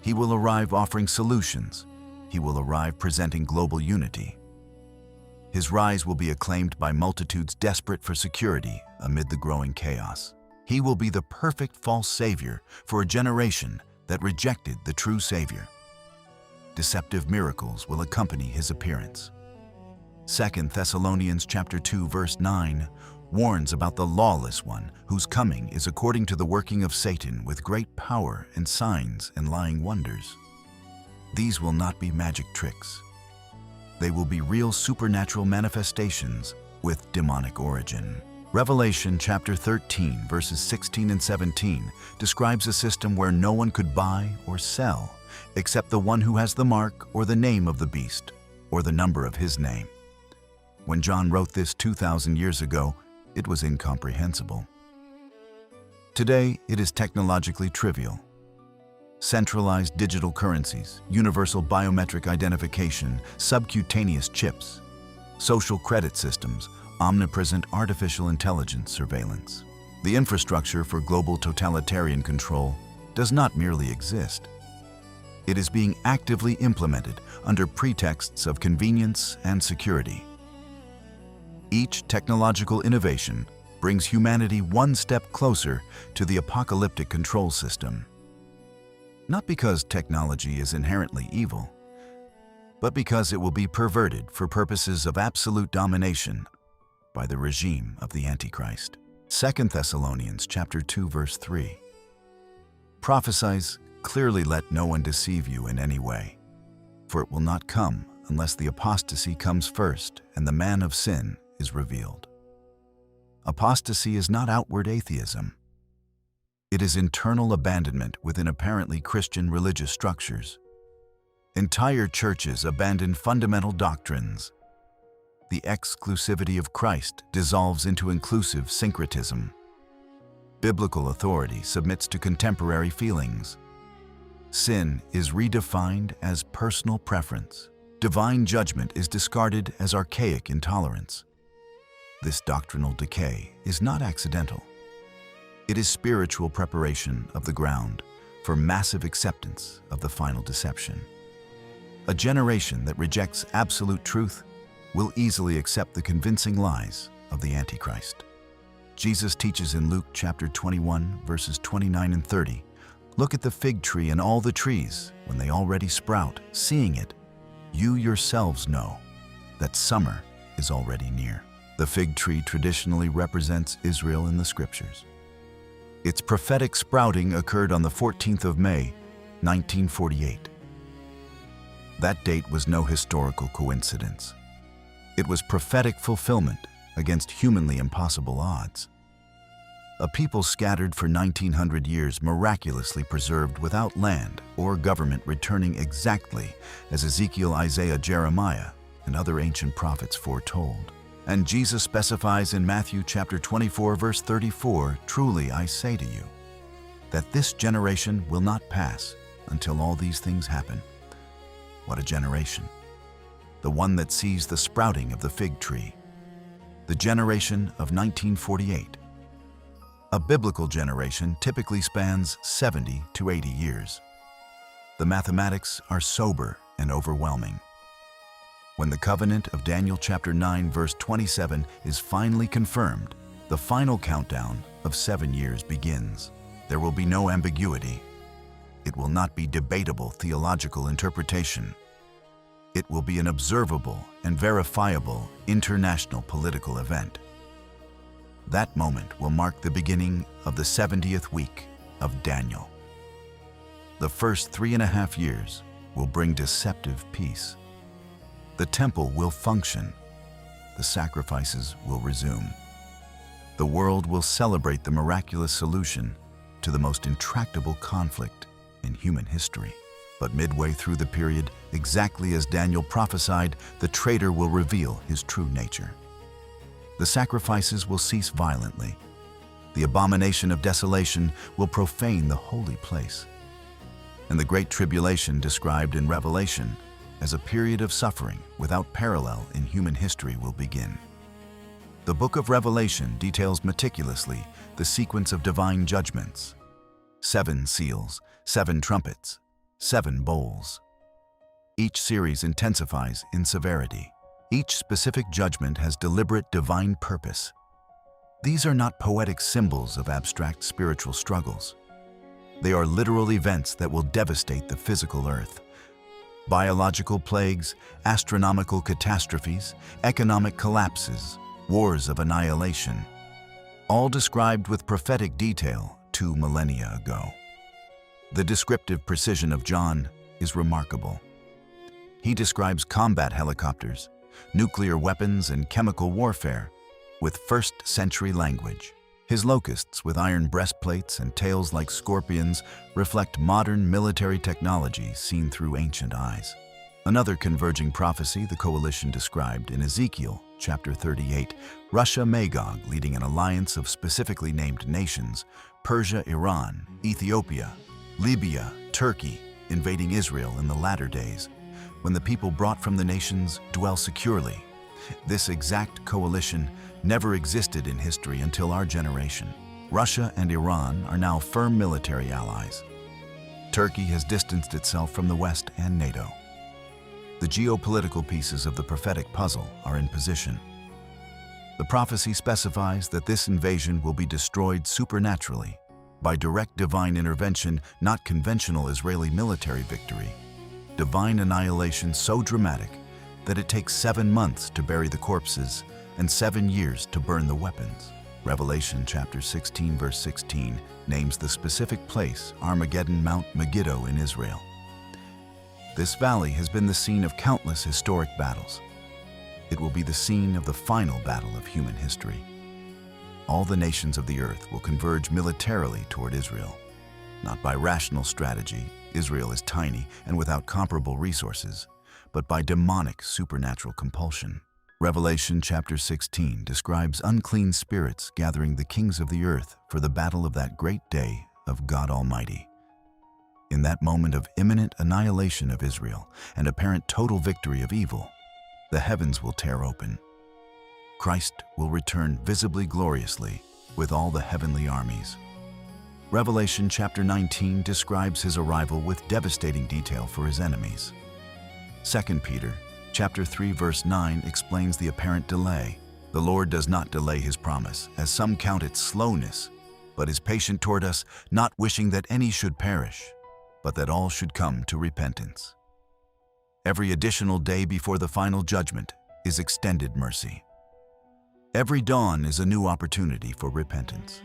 He will arrive offering solutions. He will arrive presenting global unity. His rise will be acclaimed by multitudes desperate for security amid the growing chaos. He will be the perfect false savior for a generation that rejected the true Savior. Deceptive miracles will accompany his appearance. 2 Thessalonians chapter 2 verse 9 warns about the lawless one whose coming is according to the working of Satan with great power and signs and lying wonders. These will not be magic tricks. They will be real supernatural manifestations with demonic origin. Revelation chapter 13, verses 16 and 17 describes a system where no one could buy or sell except the one who has the mark or the name of the beast or the number of his name. When John wrote this 2,000 years ago, it was incomprehensible. Today, it is technologically trivial. Centralized digital currencies, universal biometric identification, subcutaneous chips, social credit systems, omnipresent artificial intelligence surveillance. The infrastructure for global totalitarian control does not merely exist. It is being actively implemented under pretexts of convenience and security. Each technological innovation brings humanity one step closer to the apocalyptic control system. Not because technology is inherently evil, but because it will be perverted for purposes of absolute domination by the regime of the Antichrist. 2 Thessalonians chapter 2, verse 3. Prophesies, clearly let no one deceive you in any way, for it will not come unless the apostasy comes first and the man of sin is revealed. Apostasy is not outward atheism. It is internal abandonment within apparently Christian religious structures. Entire churches abandon fundamental doctrines. The exclusivity of Christ dissolves into inclusive syncretism. Biblical authority submits to contemporary feelings. Sin is redefined as personal preference. Divine judgment is discarded as archaic intolerance. This doctrinal decay is not accidental. It is spiritual preparation of the ground for massive acceptance of the final deception. A generation that rejects absolute truth will easily accept the convincing lies of the Antichrist. Jesus teaches in Luke chapter 21, verses 29 and 30, "Look at the fig tree and all the trees, when they already sprout, seeing it, you yourselves know that summer is already near." The fig tree traditionally represents Israel in the scriptures. Its prophetic sprouting occurred on the 14th of May, 1948. That date was no historical coincidence. It was prophetic fulfillment against humanly impossible odds. A people scattered for 1900 years miraculously preserved without land or government, returning exactly as Ezekiel, Isaiah, Jeremiah, and other ancient prophets foretold. And Jesus specifies in Matthew chapter 24, verse 34, "Truly I say to you, that this generation will not pass until all these things happen." What a generation! The one that sees the sprouting of the fig tree. The generation of 1948. A biblical generation typically spans 70 to 80 years. The mathematics are sober and overwhelming. When the covenant of Daniel chapter 9, verse 27 is finally confirmed, the final countdown of 7 years begins. There will be no ambiguity. It will not be debatable theological interpretation. It will be an observable and verifiable international political event. That moment will mark the beginning of the 70th week of Daniel. The first 3.5 years will bring deceptive peace. The temple will function. The sacrifices will resume. The world will celebrate the miraculous solution to the most intractable conflict in human history. But midway through the period, exactly as Daniel prophesied, the traitor will reveal his true nature. The sacrifices will cease violently. The abomination of desolation will profane the holy place. And the great tribulation described in Revelation as a period of suffering without parallel in human history will begin. The book of Revelation details meticulously the sequence of divine judgments: 7 seals, 7 trumpets, 7 bowls. Each series intensifies in severity. Each specific judgment has deliberate divine purpose. These are not poetic symbols of abstract spiritual struggles. They are literal events that will devastate the physical earth. Biological plagues, astronomical catastrophes, economic collapses, wars of annihilation, all described with prophetic detail 2 millennia ago. The descriptive precision of John is remarkable. He describes combat helicopters, nuclear weapons, and chemical warfare with first-century language. His locusts, with iron breastplates and tails like scorpions, reflect modern military technology seen through ancient eyes. Another converging prophecy the coalition described in Ezekiel chapter 38, Russia-Magog leading an alliance of specifically named nations, Persia, Iran, Ethiopia, Libya, Turkey, invading Israel in the latter days, when the people brought from the nations dwell securely. This exact coalition never existed in history until our generation. Russia and Iran are now firm military allies. Turkey has distanced itself from the West and NATO. The geopolitical pieces of the prophetic puzzle are in position. The prophecy specifies that this invasion will be destroyed supernaturally by direct divine intervention, not conventional Israeli military victory. Divine annihilation so dramatic that it takes 7 months to bury the corpses and 7 years to burn the weapons. Revelation chapter 16 verse 16 names the specific place Armageddon Mount Megiddo in Israel. This valley has been the scene of countless historic battles. It will be the scene of the final battle of human history. All the nations of the earth will converge militarily toward Israel. Not by rational strategy, Israel is tiny and without comparable resources, but by demonic supernatural compulsion. Revelation chapter 16 describes unclean spirits gathering the kings of the earth for the battle of that great day of God Almighty. In that moment of imminent annihilation of Israel and apparent total victory of evil, the heavens will tear open. Christ will return visibly gloriously with all the heavenly armies. Revelation chapter 19 describes his arrival with devastating detail for his enemies. 2 Peter chapter 3 verse 9 explains the apparent delay. The Lord does not delay his promise, as some count it slowness, but is patient toward us, not wishing that any should perish, but that all should come to repentance. Every additional day before the final judgment is extended mercy. Every dawn is a new opportunity for repentance.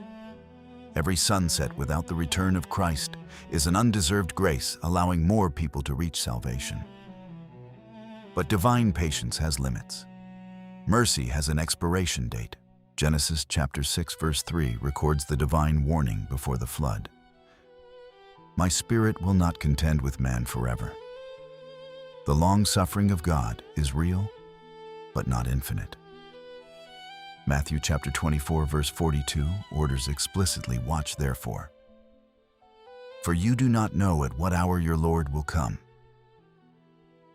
Every sunset without the return of Christ is an undeserved grace, allowing more people to reach salvation. But divine patience has limits. Mercy has an expiration date. Genesis chapter 6 verse 3 records the divine warning before the flood. My spirit will not contend with man forever. The long-suffering of God is real, but not infinite. Matthew chapter 24 verse 42 orders explicitly, watch therefore. For you do not know at what hour your Lord will come.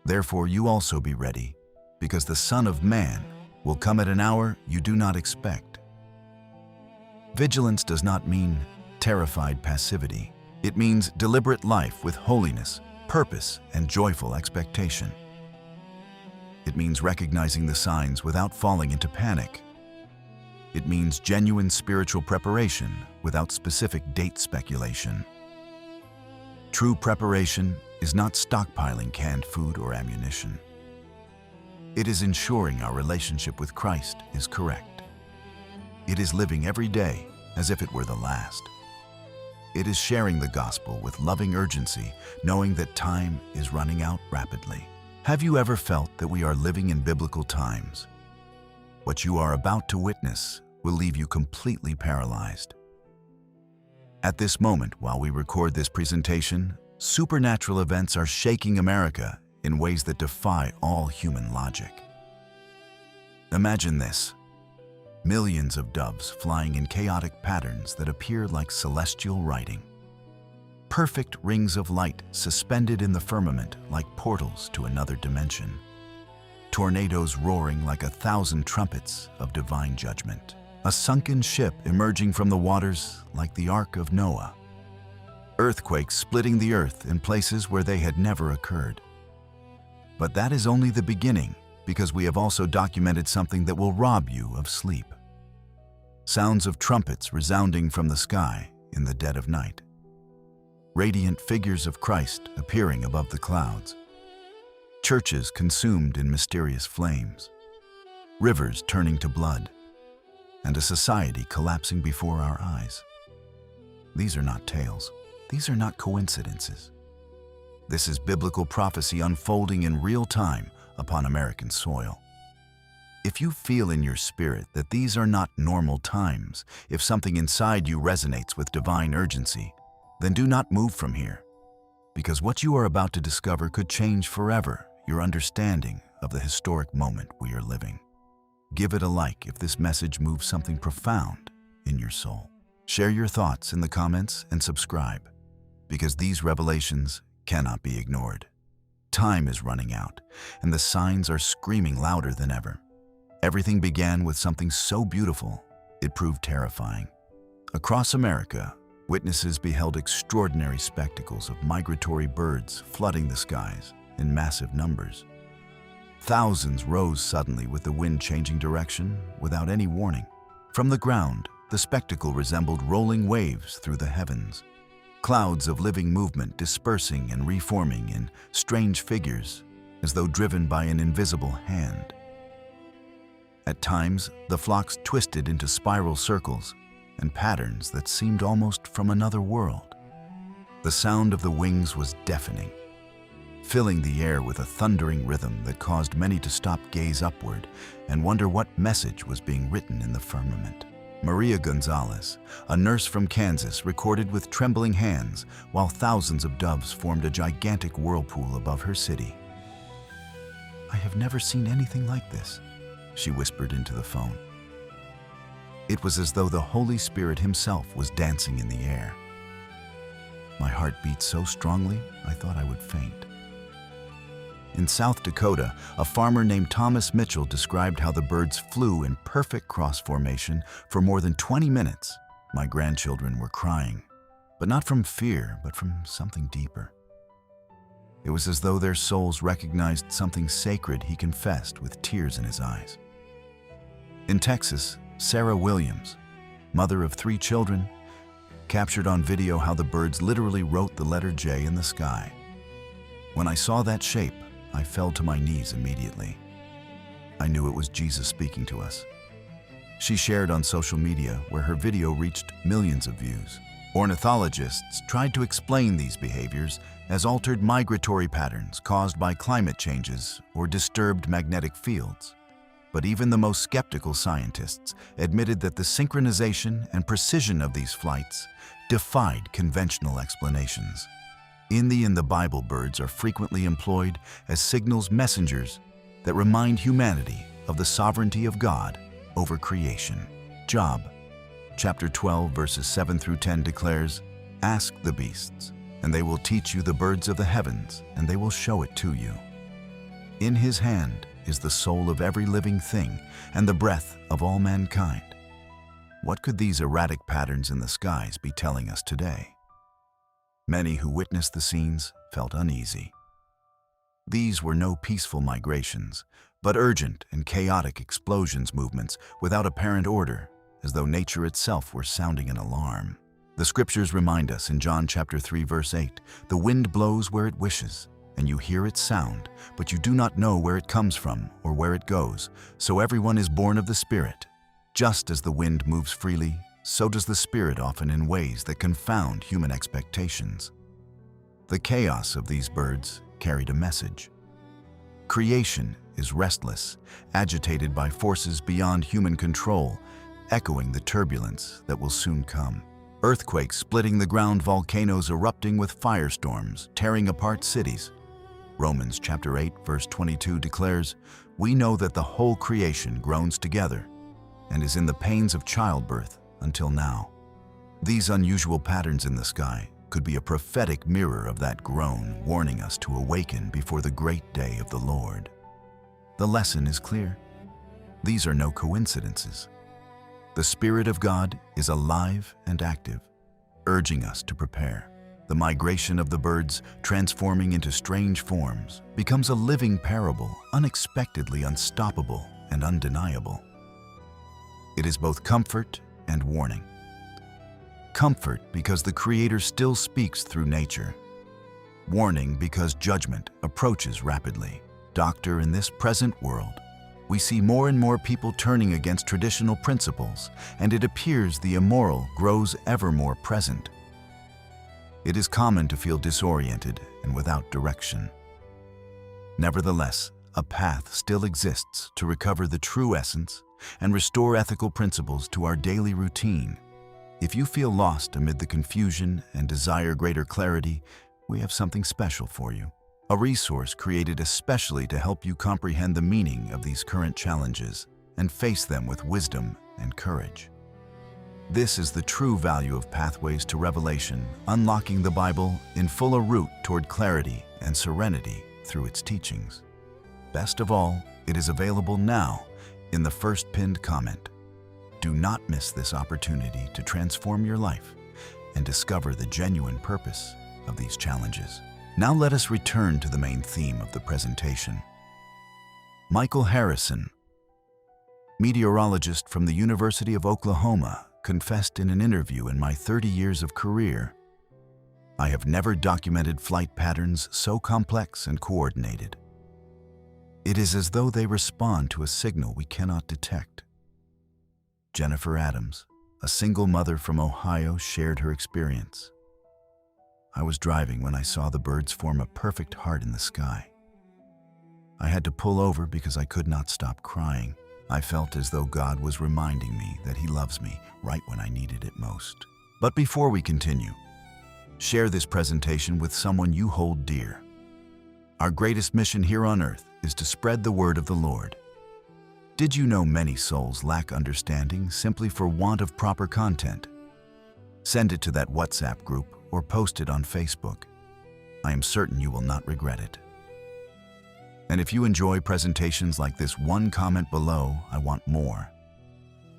Therefore you also be ready, because the Son of Man will come at an hour you do not expect. Vigilance does not mean terrified passivity. It means deliberate life with holiness, purpose, and joyful expectation. It means recognizing the signs without falling into panic. It means genuine spiritual preparation without specific date speculation. True preparation is not stockpiling canned food or ammunition. It is ensuring our relationship with Christ is correct. It is living every day as if it were the last. It is sharing the gospel with loving urgency, knowing that time is running out rapidly. Have you ever felt that we are living in biblical times? What you are about to witness will leave you completely paralyzed. At this moment, while we record this presentation, supernatural events are shaking America in ways that defy all human logic. Imagine this: millions of doves flying in chaotic patterns that appear like celestial writing. Perfect rings of light suspended in the firmament like portals to another dimension. Tornadoes roaring like 1,000 trumpets of divine judgment. A sunken ship emerging from the waters like the Ark of Noah. Earthquakes splitting the earth in places where they had never occurred. But that is only the beginning, because we have also documented something that will rob you of sleep. Sounds of trumpets resounding from the sky in the dead of night. Radiant figures of Christ appearing above the clouds. Churches consumed in mysterious flames. Rivers turning to blood. and a society collapsing before our eyes. These are not tales. These are not coincidences. This is biblical prophecy unfolding in real time upon American soil. If you feel in your spirit that these are not normal times, if something inside you resonates with divine urgency, then do not move from here, because what you are about to discover could change forever your understanding of the historic moment we are living. Give it a like if this message moves something profound in your soul. Share your thoughts in the comments and subscribe, because these revelations cannot be ignored. Time is running out, and the signs are screaming louder than ever. Everything began with something so beautiful, it proved terrifying. Across America, witnesses beheld extraordinary spectacles of migratory birds flooding the skies in massive numbers. Thousands rose suddenly with the wind changing direction without any warning. From the ground, the spectacle resembled rolling waves through the heavens. Clouds of living movement dispersing and reforming in strange figures as though driven by an invisible hand. At times, the flocks twisted into spiral circles and patterns that seemed almost from another world. The sound of the wings was deafening, filling the air with a thundering rhythm that caused many to stop, gaze upward, and wonder what message was being written in the firmament. Maria Gonzalez, a nurse from Kansas, recorded with trembling hands while thousands of doves formed a gigantic whirlpool above her city. "I have never seen anything like this," she whispered into the phone. It was as though the Holy Spirit himself was dancing in the air. My heart beat so strongly, I thought I would faint. In South Dakota, a farmer named Thomas Mitchell described how the birds flew in perfect cross formation for more than 20 minutes. My grandchildren were crying, but not from fear, but from something deeper. It was as though their souls recognized something sacred, he confessed with tears in his eyes. In Texas, Sarah Williams, mother of 3 children, captured on video how the birds literally wrote the letter J in the sky. When I saw that shape, I fell to my knees immediately. I knew it was Jesus speaking to us. She shared on social media, where her video reached millions of views. Ornithologists tried to explain these behaviors as altered migratory patterns caused by climate changes or disturbed magnetic fields. But even the most skeptical scientists admitted that the synchronization and precision of these flights defied conventional explanations. In the Bible, birds are frequently employed as signals messengers that remind humanity of the sovereignty of God over creation. Job, chapter 12, verses 7 through 10 declares, "Ask the beasts, and they will teach you the birds of the heavens, and they will show it to you. In his hand is the soul of every living thing, and the breath of all mankind." What could these erratic patterns in the skies be telling us today? Many who witnessed the scenes felt uneasy. These were no peaceful migrations, but urgent and chaotic explosions movements without apparent order, as though nature itself were sounding an alarm. The scriptures remind us in John chapter 3, verse 8, "The wind blows where it wishes, and you hear its sound, but you do not know where it comes from or where it goes. So everyone is born of the Spirit. Just as the wind moves freely, so does the Spirit, often in ways that confound human expectations." The chaos of these birds carried a message. Creation is restless, agitated by forces beyond human control, echoing the turbulence that will soon come. Earthquakes splitting the ground, volcanoes erupting with firestorms, tearing apart cities. Romans chapter 8, verse 22 declares, "We know that the whole creation groans together and is in the pains of childbirth until now." These unusual patterns in the sky could be a prophetic mirror of that groan, warning us to awaken before the great day of the Lord. The lesson is clear. These are no coincidences. The Spirit of God is alive and active, urging us to prepare. The migration of the birds, transforming into strange forms, becomes a living parable, unexpectedly unstoppable and undeniable. It is both comfort and warning. Comfort because the Creator still speaks through nature. Warning because judgment approaches rapidly. Doctor, in this present world, We see more and more people turning against traditional principles, and it appears the immoral grows ever more present. It is common to feel disoriented and without direction. Nevertheless, a path still exists to recover the true essence and restore ethical principles to our daily routine. If you feel lost amid the confusion and desire greater clarity, we have something special for you. A resource created especially to help you comprehend the meaning of these current challenges and face them with wisdom and courage. This is the true value of Pathways to Revelation, unlocking the Bible in full route toward clarity and serenity through its teachings. Best of all, it is available now in the first pinned comment. Do not miss this opportunity to transform your life and discover the genuine purpose of these challenges. Now let us return to the main theme of the presentation. Michael Harrison, meteorologist from the University of Oklahoma, confessed in an interview, "In my 30 years of career, I have never documented flight patterns so complex and coordinated. It is as though they respond to a signal we cannot detect." Jennifer Adams, a single mother from Ohio, shared her experience. "I was driving when I saw the birds form a perfect heart in the sky. I had to pull over because I could not stop crying. I felt as though God was reminding me that He loves me right when I needed it most." But before we continue, share this presentation with someone you hold dear. Our greatest mission here on earth is to spread the word of the Lord. Did you know many souls lack understanding simply for want of proper content? Send it to that WhatsApp group or post it on Facebook. I am certain you will not regret it. And if you enjoy presentations like this, one comment below, "I want more."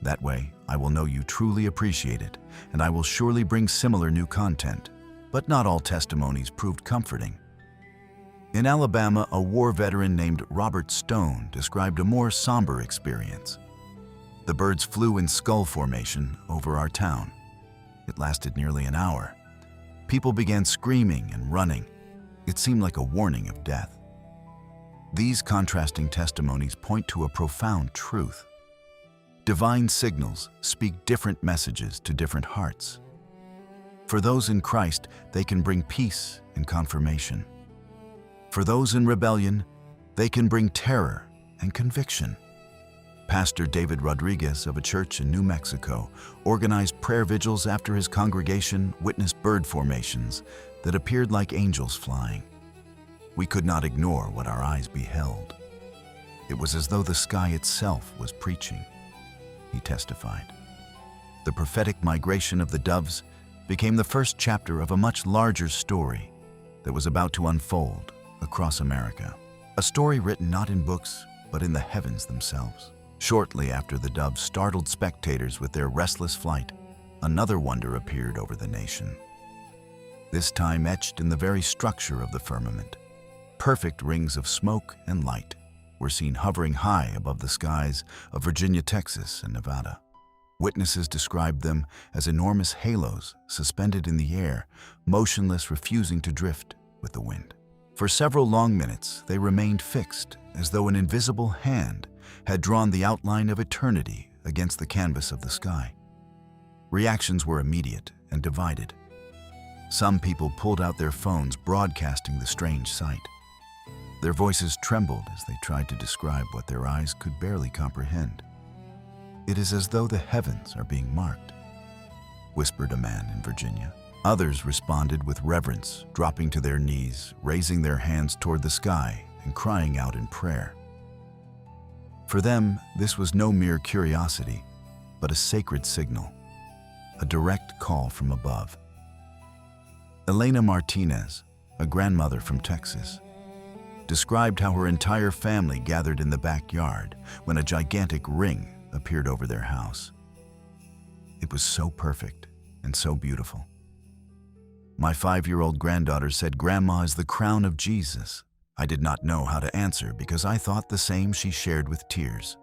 That way, I will know you truly appreciate it, and I will surely bring similar new content. But not all testimonies proved comforting. In Alabama, a war veteran named Robert Stone described a more somber experience. The birds flew in skull formation over our town. It lasted nearly an hour. People began screaming and running. It seemed like a warning of death. These contrasting testimonies point to a profound truth. Divine signals speak different messages to different hearts. For those in Christ, they can bring peace and confirmation. For those in rebellion, they can bring terror and conviction. Pastor David Rodriguez of a church in New Mexico organized prayer vigils after his congregation witnessed bird formations that appeared like angels flying. We could not ignore what our eyes beheld. It was as though the sky itself was preaching, he testified. The prophetic migration of the doves became the first chapter of a much larger story that was about to unfold across America. A story written not in books, but in the heavens themselves. Shortly after the doves startled spectators with their restless flight, another wonder appeared over the nation. This time etched in the very structure of the firmament, perfect rings of smoke and light were seen hovering high above the skies of Virginia, Texas, and Nevada. Witnesses described them as enormous halos suspended in the air, motionless, refusing to drift with the wind. For several long minutes, they remained fixed, as though an invisible hand had drawn the outline of eternity against the canvas of the sky. Reactions were immediate and divided. Some people pulled out their phones, broadcasting the strange sight. Their voices trembled as they tried to describe what their eyes could barely comprehend. "It is as though the heavens are being marked," whispered a man in Virginia. Others responded with reverence, dropping to their knees, raising their hands toward the sky, and crying out in prayer. For them, this was no mere curiosity, but a sacred signal, a direct call from above. Elena Martinez, a grandmother from Texas, described how her entire family gathered in the backyard when a gigantic ring appeared over their house. It was so perfect and so beautiful. "My 5-year-old granddaughter said, 'Grandma is the crown of Jesus.' I did not know how to answer because I thought the same," she shared with tears.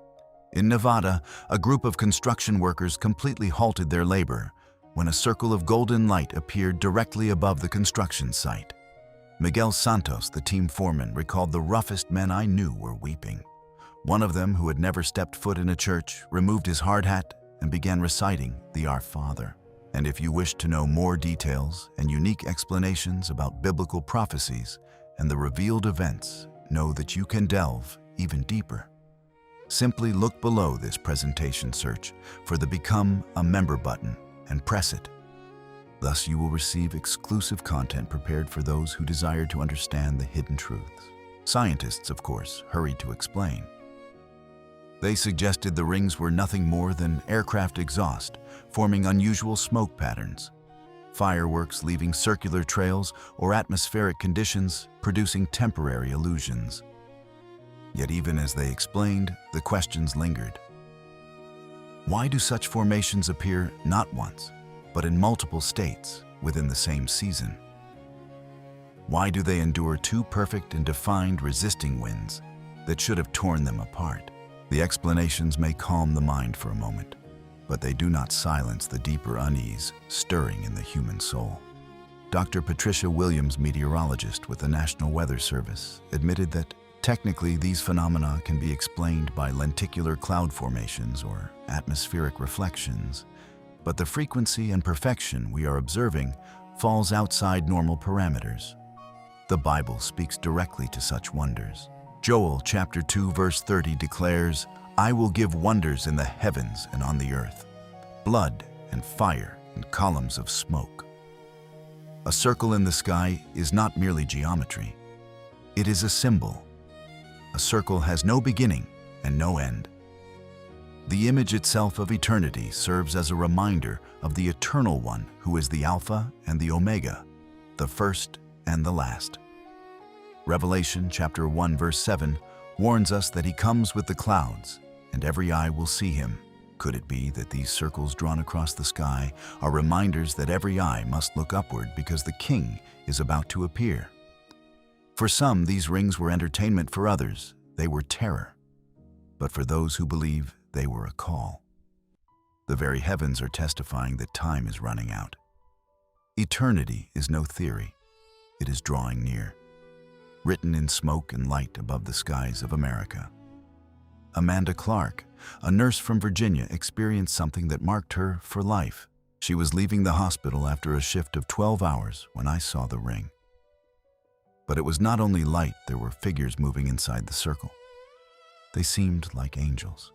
In Nevada, a group of construction workers completely halted their labor when a circle of golden light appeared directly above the construction site. Miguel Santos, the team foreman, recalled, "The roughest men I knew were weeping. One of them, who had never stepped foot in a church, removed his hard hat and began reciting the Our Father. And if you wish to know more details and unique explanations about biblical prophecies and the revealed events, know that you can delve even deeper. Simply look below this presentation search for the Become a Member button and press it. Thus you will receive exclusive content prepared for those who desire to understand the hidden truths. Scientists, of course, hurried to explain. They suggested the rings were nothing more than aircraft exhaust, forming unusual smoke patterns, fireworks leaving circular trails, or atmospheric conditions producing temporary illusions. Yet even as they explained, the questions lingered. Why do such formations appear not once, but in multiple states within the same season? Why do they endure two perfect and defined resisting winds that should have torn them apart? The explanations may calm the mind for a moment, but they do not silence the deeper unease stirring in the human soul. Dr. Patricia Williams, meteorologist with the National Weather Service, admitted that technically these phenomena can be explained by lenticular cloud formations or atmospheric reflections, but the frequency and perfection we are observing falls outside normal parameters. The Bible speaks directly to such wonders. Joel chapter 2 verse 30 declares, "I will give wonders in the heavens and on the earth, blood and fire and columns of smoke." A circle in the sky is not merely geometry. It is a symbol. A circle has no beginning and no end. The image itself of eternity serves as a reminder of the Eternal One who is the Alpha and the Omega, the first and the last. Revelation chapter 1 verse 7 warns us that he comes with the clouds, and every eye will see him. Could it be that these circles drawn across the sky are reminders that every eye must look upward because the King is about to appear? For some, these rings were entertainment. For others, they were terror. But for those who believe, they were a call. The very heavens are testifying that time is running out. Eternity is no theory. It is drawing near, written in smoke and light above the skies of America. Amanda Clark, a nurse from Virginia, experienced something that marked her for life. She was leaving the hospital after a shift of 12 hours when I saw the ring. But it was not only light, there were figures moving inside the circle. They seemed like angels.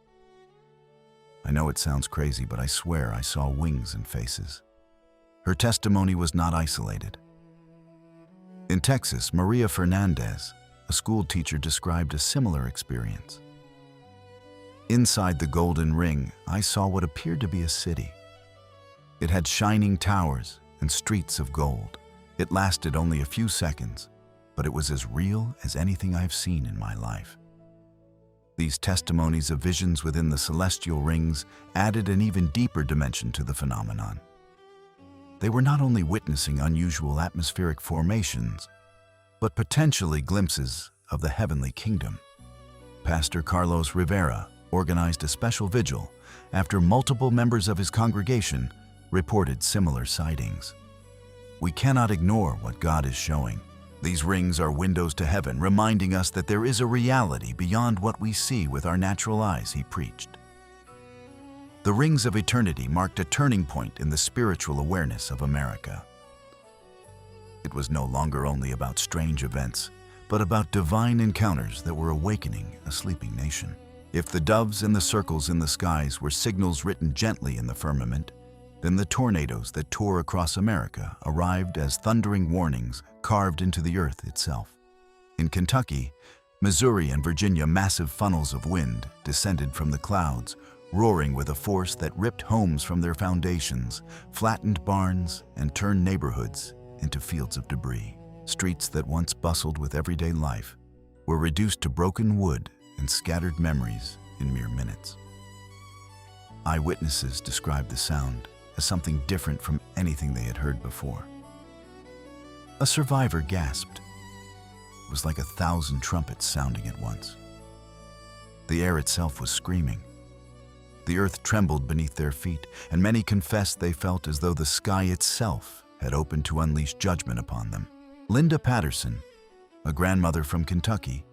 I know it sounds crazy, but I swear I saw wings and faces. Her testimony was not isolated. In Texas, Maria Fernandez, a school teacher, described a similar experience. Inside the golden ring, I saw what appeared to be a city. It had shining towers and streets of gold. It lasted only a few seconds, but it was as real as anything I've seen in my life. These testimonies of visions within the celestial rings added an even deeper dimension to the phenomenon. They were not only witnessing unusual atmospheric formations, but potentially glimpses of the heavenly kingdom. Pastor Carlos Rivera organized a special vigil after multiple members of his congregation reported similar sightings. We cannot ignore what God is showing. These rings are windows to heaven, reminding us that there is a reality beyond what we see with our natural eyes, he preached. The rings of eternity marked a turning point in the spiritual awareness of America. It was no longer only about strange events, but about divine encounters that were awakening a sleeping nation. If the doves and the circles in the skies were signals written gently in the firmament, then the tornadoes that tore across America arrived as thundering warnings carved into the earth itself. In Kentucky, Missouri, and Virginia, massive funnels of wind descended from the clouds, roaring with a force that ripped homes from their foundations, flattened barns, and turned neighborhoods into fields of debris. Streets that once bustled with everyday life were reduced to broken wood and scattered memories in mere minutes. Eyewitnesses described the sound as something different from anything they had heard before. A survivor gasped. It was like 1,000 trumpets sounding at once. The air itself was screaming. The earth trembled beneath their feet, and many confessed they felt as though the sky itself had opened to unleash judgment upon them. Linda Patterson, a grandmother from Kentucky,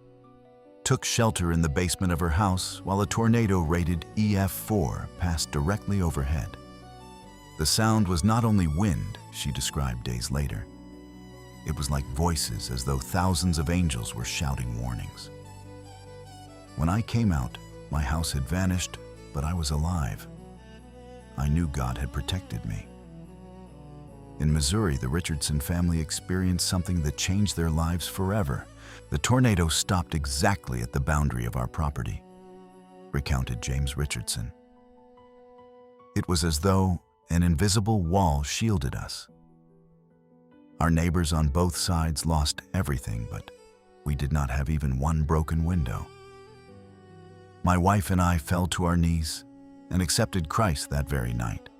took shelter in the basement of her house while a tornado rated EF4 passed directly overhead. The sound was not only wind, she described days later. It was like voices, as though thousands of angels were shouting warnings. When I came out, my house had vanished, but I was alive. I knew God had protected me. In Missouri, the Richardson family experienced something that changed their lives forever. The tornado stopped exactly at the boundary of our property, recounted James Richardson. It was as though an invisible wall shielded us. Our neighbors on both sides lost everything, but we did not have even one broken window. My wife and I fell to our knees and accepted Christ that very night.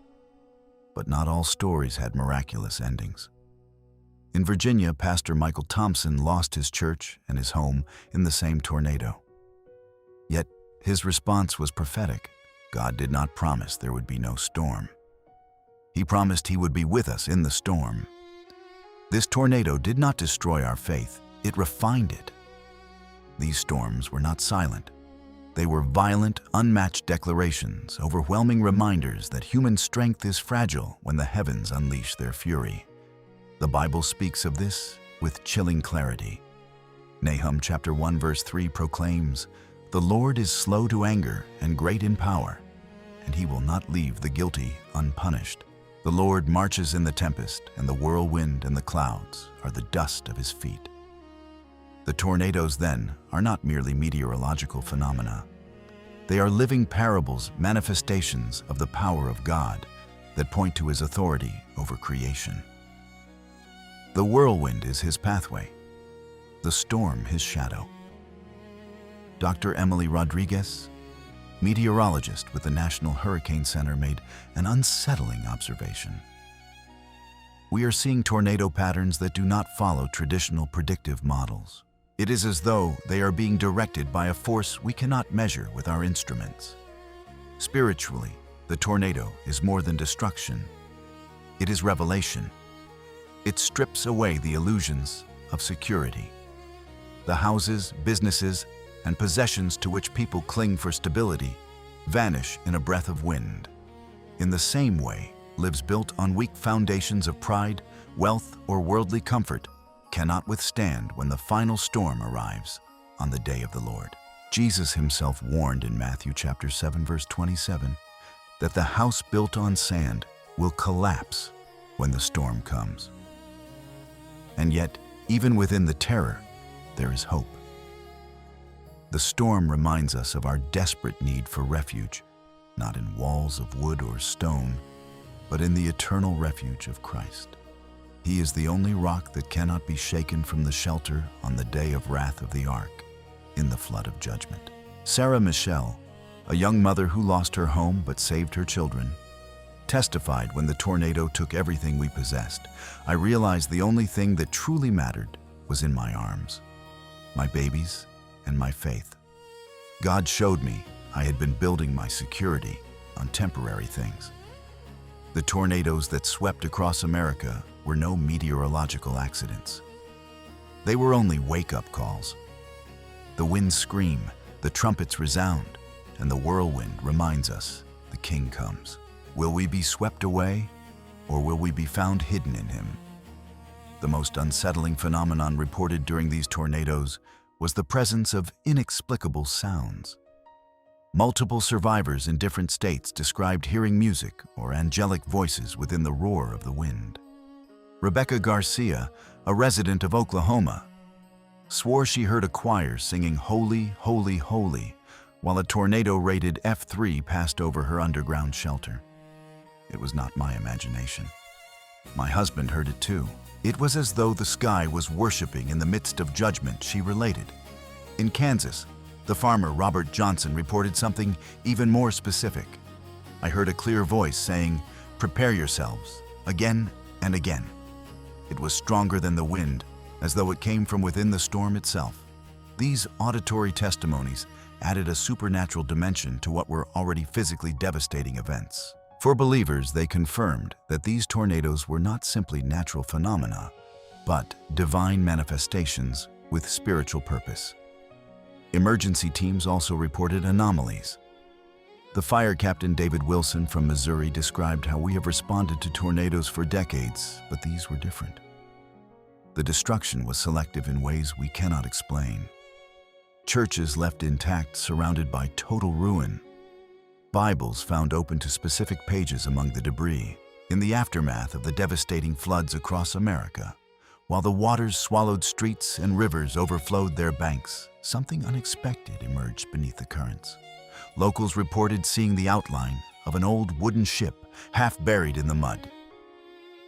But not all stories had miraculous endings. In Virginia, Pastor Michael Thompson lost his church and his home in the same tornado. Yet his response was prophetic. God did not promise there would be no storm. He promised He would be with us in the storm. This tornado did not destroy our faith, it refined it. These storms were not silent. They were violent, unmatched declarations, overwhelming reminders that human strength is fragile when the heavens unleash their fury. The Bible speaks of this with chilling clarity. Nahum chapter 1 verse 3 proclaims, "The Lord is slow to anger and great in power, and He will not leave the guilty unpunished. The Lord marches in the tempest, and the whirlwind and the clouds are the dust of His feet." The tornadoes, then, are not merely meteorological phenomena. They are living parables, manifestations of the power of God that point to His authority over creation. The whirlwind is His pathway, the storm His shadow. Dr. Emily Rodriguez, meteorologist with the National Hurricane Center, made an unsettling observation. We are seeing tornado patterns that do not follow traditional predictive models. It is as though they are being directed by a force we cannot measure with our instruments. Spiritually, the tornado is more than destruction. It is revelation. It strips away the illusions of security. The houses, businesses, and possessions to which people cling for stability vanish in a breath of wind. In the same way, lives built on weak foundations of pride, wealth, or worldly comfort cannot withstand when the final storm arrives on the day of the Lord. Jesus Himself warned in Matthew chapter 7 verse 27 that the house built on sand will collapse when the storm comes. And yet, even within the terror, there is hope. The storm reminds us of our desperate need for refuge, not in walls of wood or stone, but in the eternal refuge of Christ. He is the only rock that cannot be shaken from the shelter on the day of wrath of the ark, in the flood of judgment. Sarah Michelle, a young mother who lost her home but saved her children, testified, "When the tornado took everything we possessed, I realized the only thing that truly mattered was in my arms, my babies, and my faith. God showed me I had been building my security on temporary things." The tornadoes that swept across America were no meteorological accidents. They were only wake-up calls. The winds scream, the trumpets resound, and the whirlwind reminds us the King comes. Will we be swept away, or will we be found hidden in Him? The most unsettling phenomenon reported during these tornadoes was the presence of inexplicable sounds. Multiple survivors in different states described hearing music or angelic voices within the roar of the wind. Rebecca Garcia, a resident of Oklahoma, swore she heard a choir singing "Holy, Holy, Holy" while a tornado rated F3 passed over her underground shelter. It was not my imagination. My husband heard it too. It was as though the sky was worshiping in the midst of judgment, she related. In Kansas, the farmer Robert Johnson reported something even more specific. "I heard a clear voice saying, 'Prepare yourselves,' again and again." It was stronger than the wind, as though it came from within the storm itself. These auditory testimonies added a supernatural dimension to what were already physically devastating events. For believers, they confirmed that these tornadoes were not simply natural phenomena, but divine manifestations with spiritual purpose. Emergency teams also reported anomalies. The fire captain David Wilson from Missouri described how we have responded to tornadoes for decades, but these were different. The destruction was selective in ways we cannot explain. Churches left intact, surrounded by total ruin. Bibles found open to specific pages among the debris. In the aftermath of the devastating floods across America, while the waters swallowed streets and rivers overflowed their banks, something unexpected emerged beneath the currents. Locals reported seeing the outline of an old wooden ship half buried in the mud.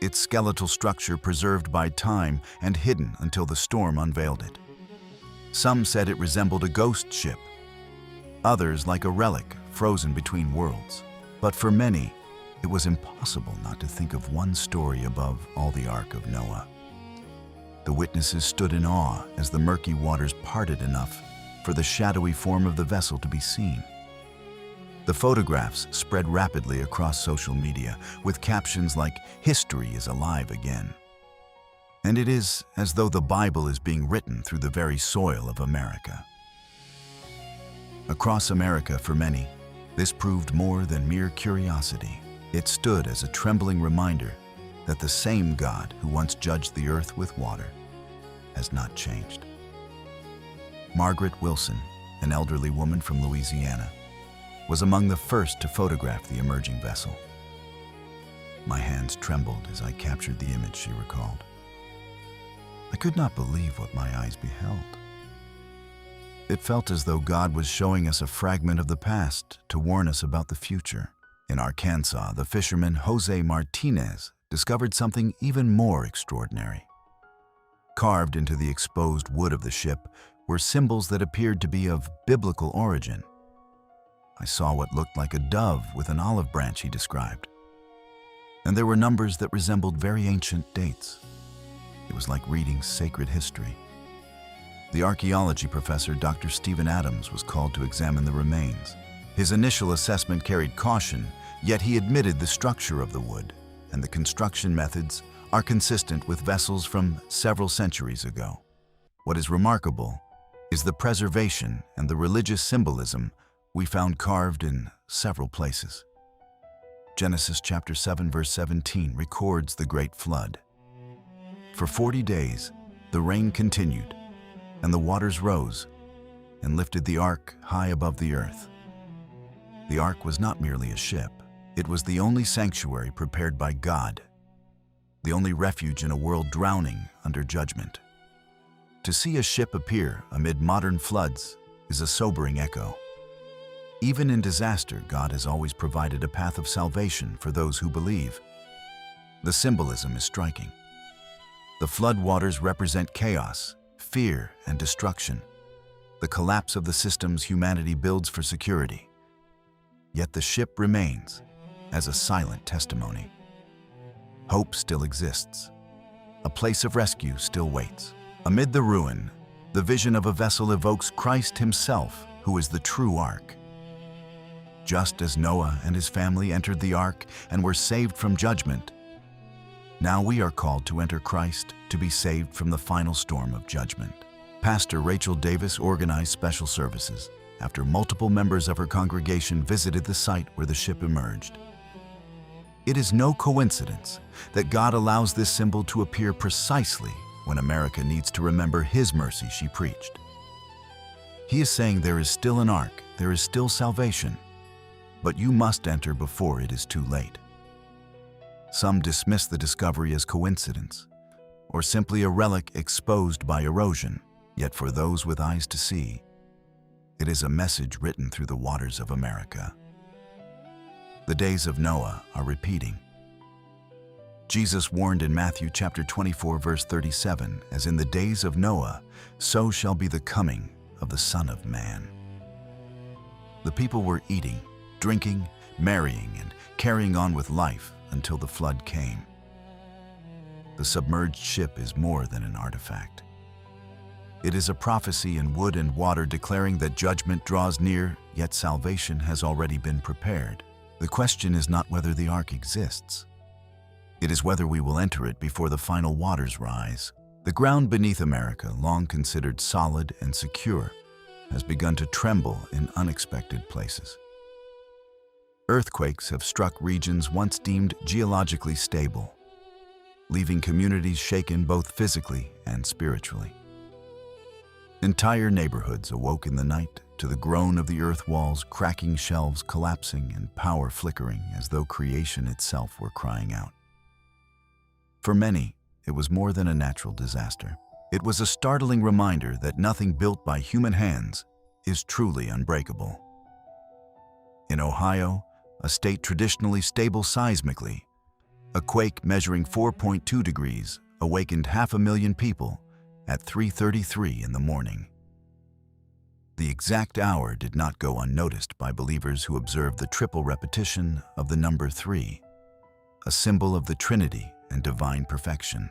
Its skeletal structure preserved by time and hidden until the storm unveiled it. Some said it resembled a ghost ship, others like a relic frozen between worlds. But for many, it was impossible not to think of one story above all: the Ark of Noah. The witnesses stood in awe as the murky waters parted enough for the shadowy form of the vessel to be seen. The photographs spread rapidly across social media with captions like "History is alive again." And it is as though the Bible is being written through the very soil of America. Across America, for many, this proved more than mere curiosity. It stood as a trembling reminder that the same God who once judged the earth with water has not changed. Margaret Wilson, an elderly woman from Louisiana, was among the first to photograph the emerging vessel. "My hands trembled as I captured the image," she recalled. "I could not believe what my eyes beheld. It felt as though God was showing us a fragment of the past to warn us about the future." In Arkansas, the fisherman Jose Martinez discovered something even more extraordinary. Carved into the exposed wood of the ship were symbols that appeared to be of biblical origin. "I saw what looked like a dove with an olive branch," he described. "And there were numbers that resembled very ancient dates. It was like reading sacred history." The archaeology professor, Dr. Stephen Adams, was called to examine the remains. His initial assessment carried caution, yet he admitted the structure of the wood and the construction methods are consistent with vessels from several centuries ago. What is remarkable is the preservation and the religious symbolism we found carved in several places. Genesis chapter 7 verse 17 records the great flood. "For 40 days the rain continued, and the waters rose and lifted the ark high above the earth." The ark was not merely a ship. It was the only sanctuary prepared by God, the only refuge in a world drowning under judgment. To see a ship appear amid modern floods is a sobering echo. Even in disaster, God has always provided a path of salvation for those who believe. The symbolism is striking. The flood waters represent chaos, fear, and destruction, the collapse of the systems humanity builds for security. Yet the ship remains as a silent testimony. Hope still exists. A place of rescue still waits. Amid the ruin, the vision of a vessel evokes Christ himself, who is the true ark. Just as Noah and his family entered the ark and were saved from judgment, now we are called to enter Christ to be saved from the final storm of judgment. Pastor Rachel Davis organized special services after multiple members of her congregation visited the site where the ship emerged. It is no coincidence that God allows this symbol to appear precisely when America needs to remember His mercy, she preached. He is saying there is still an ark, there is still salvation, but you must enter before it is too late. Some dismiss the discovery as coincidence, or simply a relic exposed by erosion. Yet for those with eyes to see, it is a message written through the waters of America. The days of Noah are repeating. Jesus warned in Matthew chapter 24 verse 37, "As in the days of Noah, so shall be the coming of the Son of Man." The people were eating, drinking, marrying, and carrying on with life until the flood came. The submerged ship is more than an artifact. It is a prophecy in wood and water declaring that judgment draws near, yet salvation has already been prepared. The question is not whether the ark exists. It is whether we will enter it before the final waters rise. The ground beneath America, long considered solid and secure, has begun to tremble in unexpected places. Earthquakes have struck regions once deemed geologically stable, leaving communities shaken both physically and spiritually. Entire neighborhoods awoke in the night to the groan of the earth walls cracking, shelves collapsing, and power flickering as though creation itself were crying out. For many, it was more than a natural disaster. It was a startling reminder that nothing built by human hands is truly unbreakable. In Ohio, a state traditionally stable seismically, a quake measuring 4.2 degrees awakened 500,000 people at 3:33 in the morning. The exact hour did not go unnoticed by believers who observed the triple repetition of the number 3, a symbol of the Trinity and divine perfection.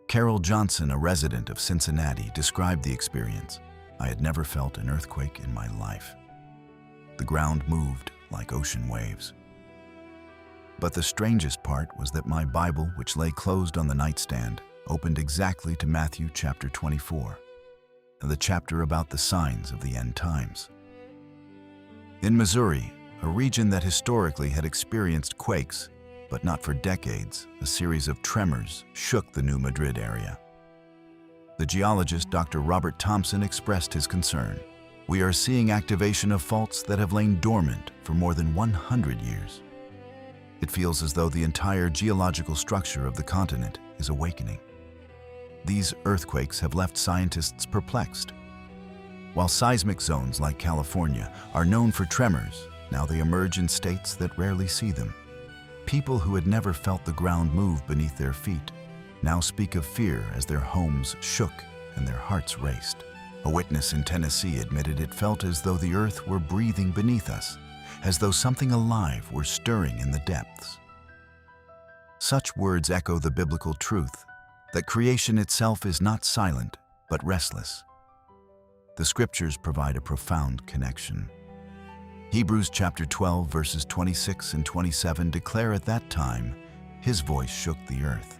Carol Johnson, a resident of Cincinnati, described the experience. "I had never felt an earthquake in my life. The ground moved like ocean waves. But the strangest part was that my Bible, which lay closed on the nightstand, opened exactly to Matthew chapter 24, the chapter about the signs of the end times." In Missouri, a region that historically had experienced quakes, but not for decades, a series of tremors shook the New Madrid area. The geologist Dr. Robert Thompson expressed his concern. "We are seeing activation of faults that have lain dormant for more than 100 years. It feels as though the entire geological structure of the continent is awakening." These earthquakes have left scientists perplexed. While seismic zones like California are known for tremors, now they emerge in states that rarely see them. People who had never felt the ground move beneath their feet now speak of fear as their homes shook and their hearts raced. A witness in Tennessee admitted it felt as though the earth were breathing beneath us, as though something alive were stirring in the depths. Such words echo the biblical truth that creation itself is not silent, but restless. The scriptures provide a profound connection. Hebrews chapter 12, verses 26 and 27 declare at that time, "His voice shook the earth."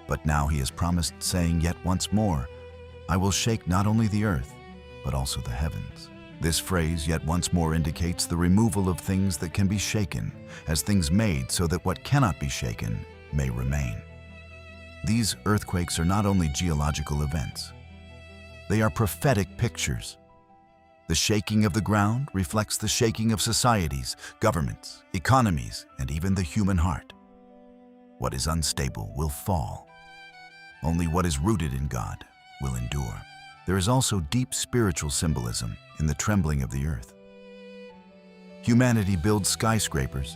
But now he has promised, saying, "Yet once more, I will shake not only the earth, but also the heavens." This phrase, "yet once more," indicates the removal of things that can be shaken, as things made so that what cannot be shaken may remain. These earthquakes are not only geological events. They are prophetic pictures. The shaking of the ground reflects the shaking of societies, governments, economies, and even the human heart. What is unstable will fall. Only what is rooted in God will endure. There is also deep spiritual symbolism in the trembling of the earth. Humanity builds skyscrapers,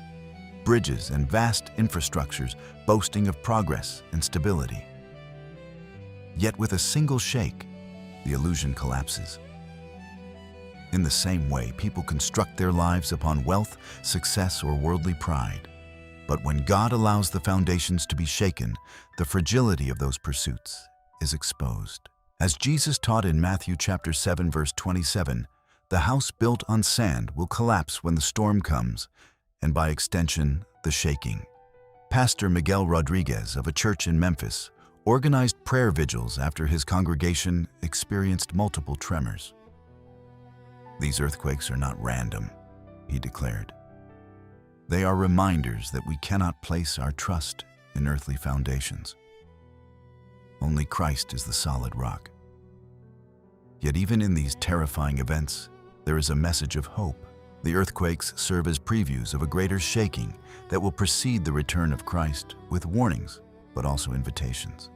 bridges, and vast infrastructures boasting of progress and stability. Yet with a single shake, the illusion collapses. In the same way, people construct their lives upon wealth, success, or worldly pride. But when God allows the foundations to be shaken, the fragility of those pursuits is exposed. As Jesus taught in Matthew chapter 7, verse 27, the house built on sand will collapse when the storm comes, and by extension, the shaking. Pastor Miguel Rodriguez of a church in Memphis organized prayer vigils after his congregation experienced multiple tremors. "These earthquakes are not random," he declared. "They are reminders that we cannot place our trust in earthly foundations. Only Christ is the solid rock." Yet even in these terrifying events, there is a message of hope. The earthquakes serve as previews of a greater shaking that will precede the return of Christ, with warnings, but also invitations.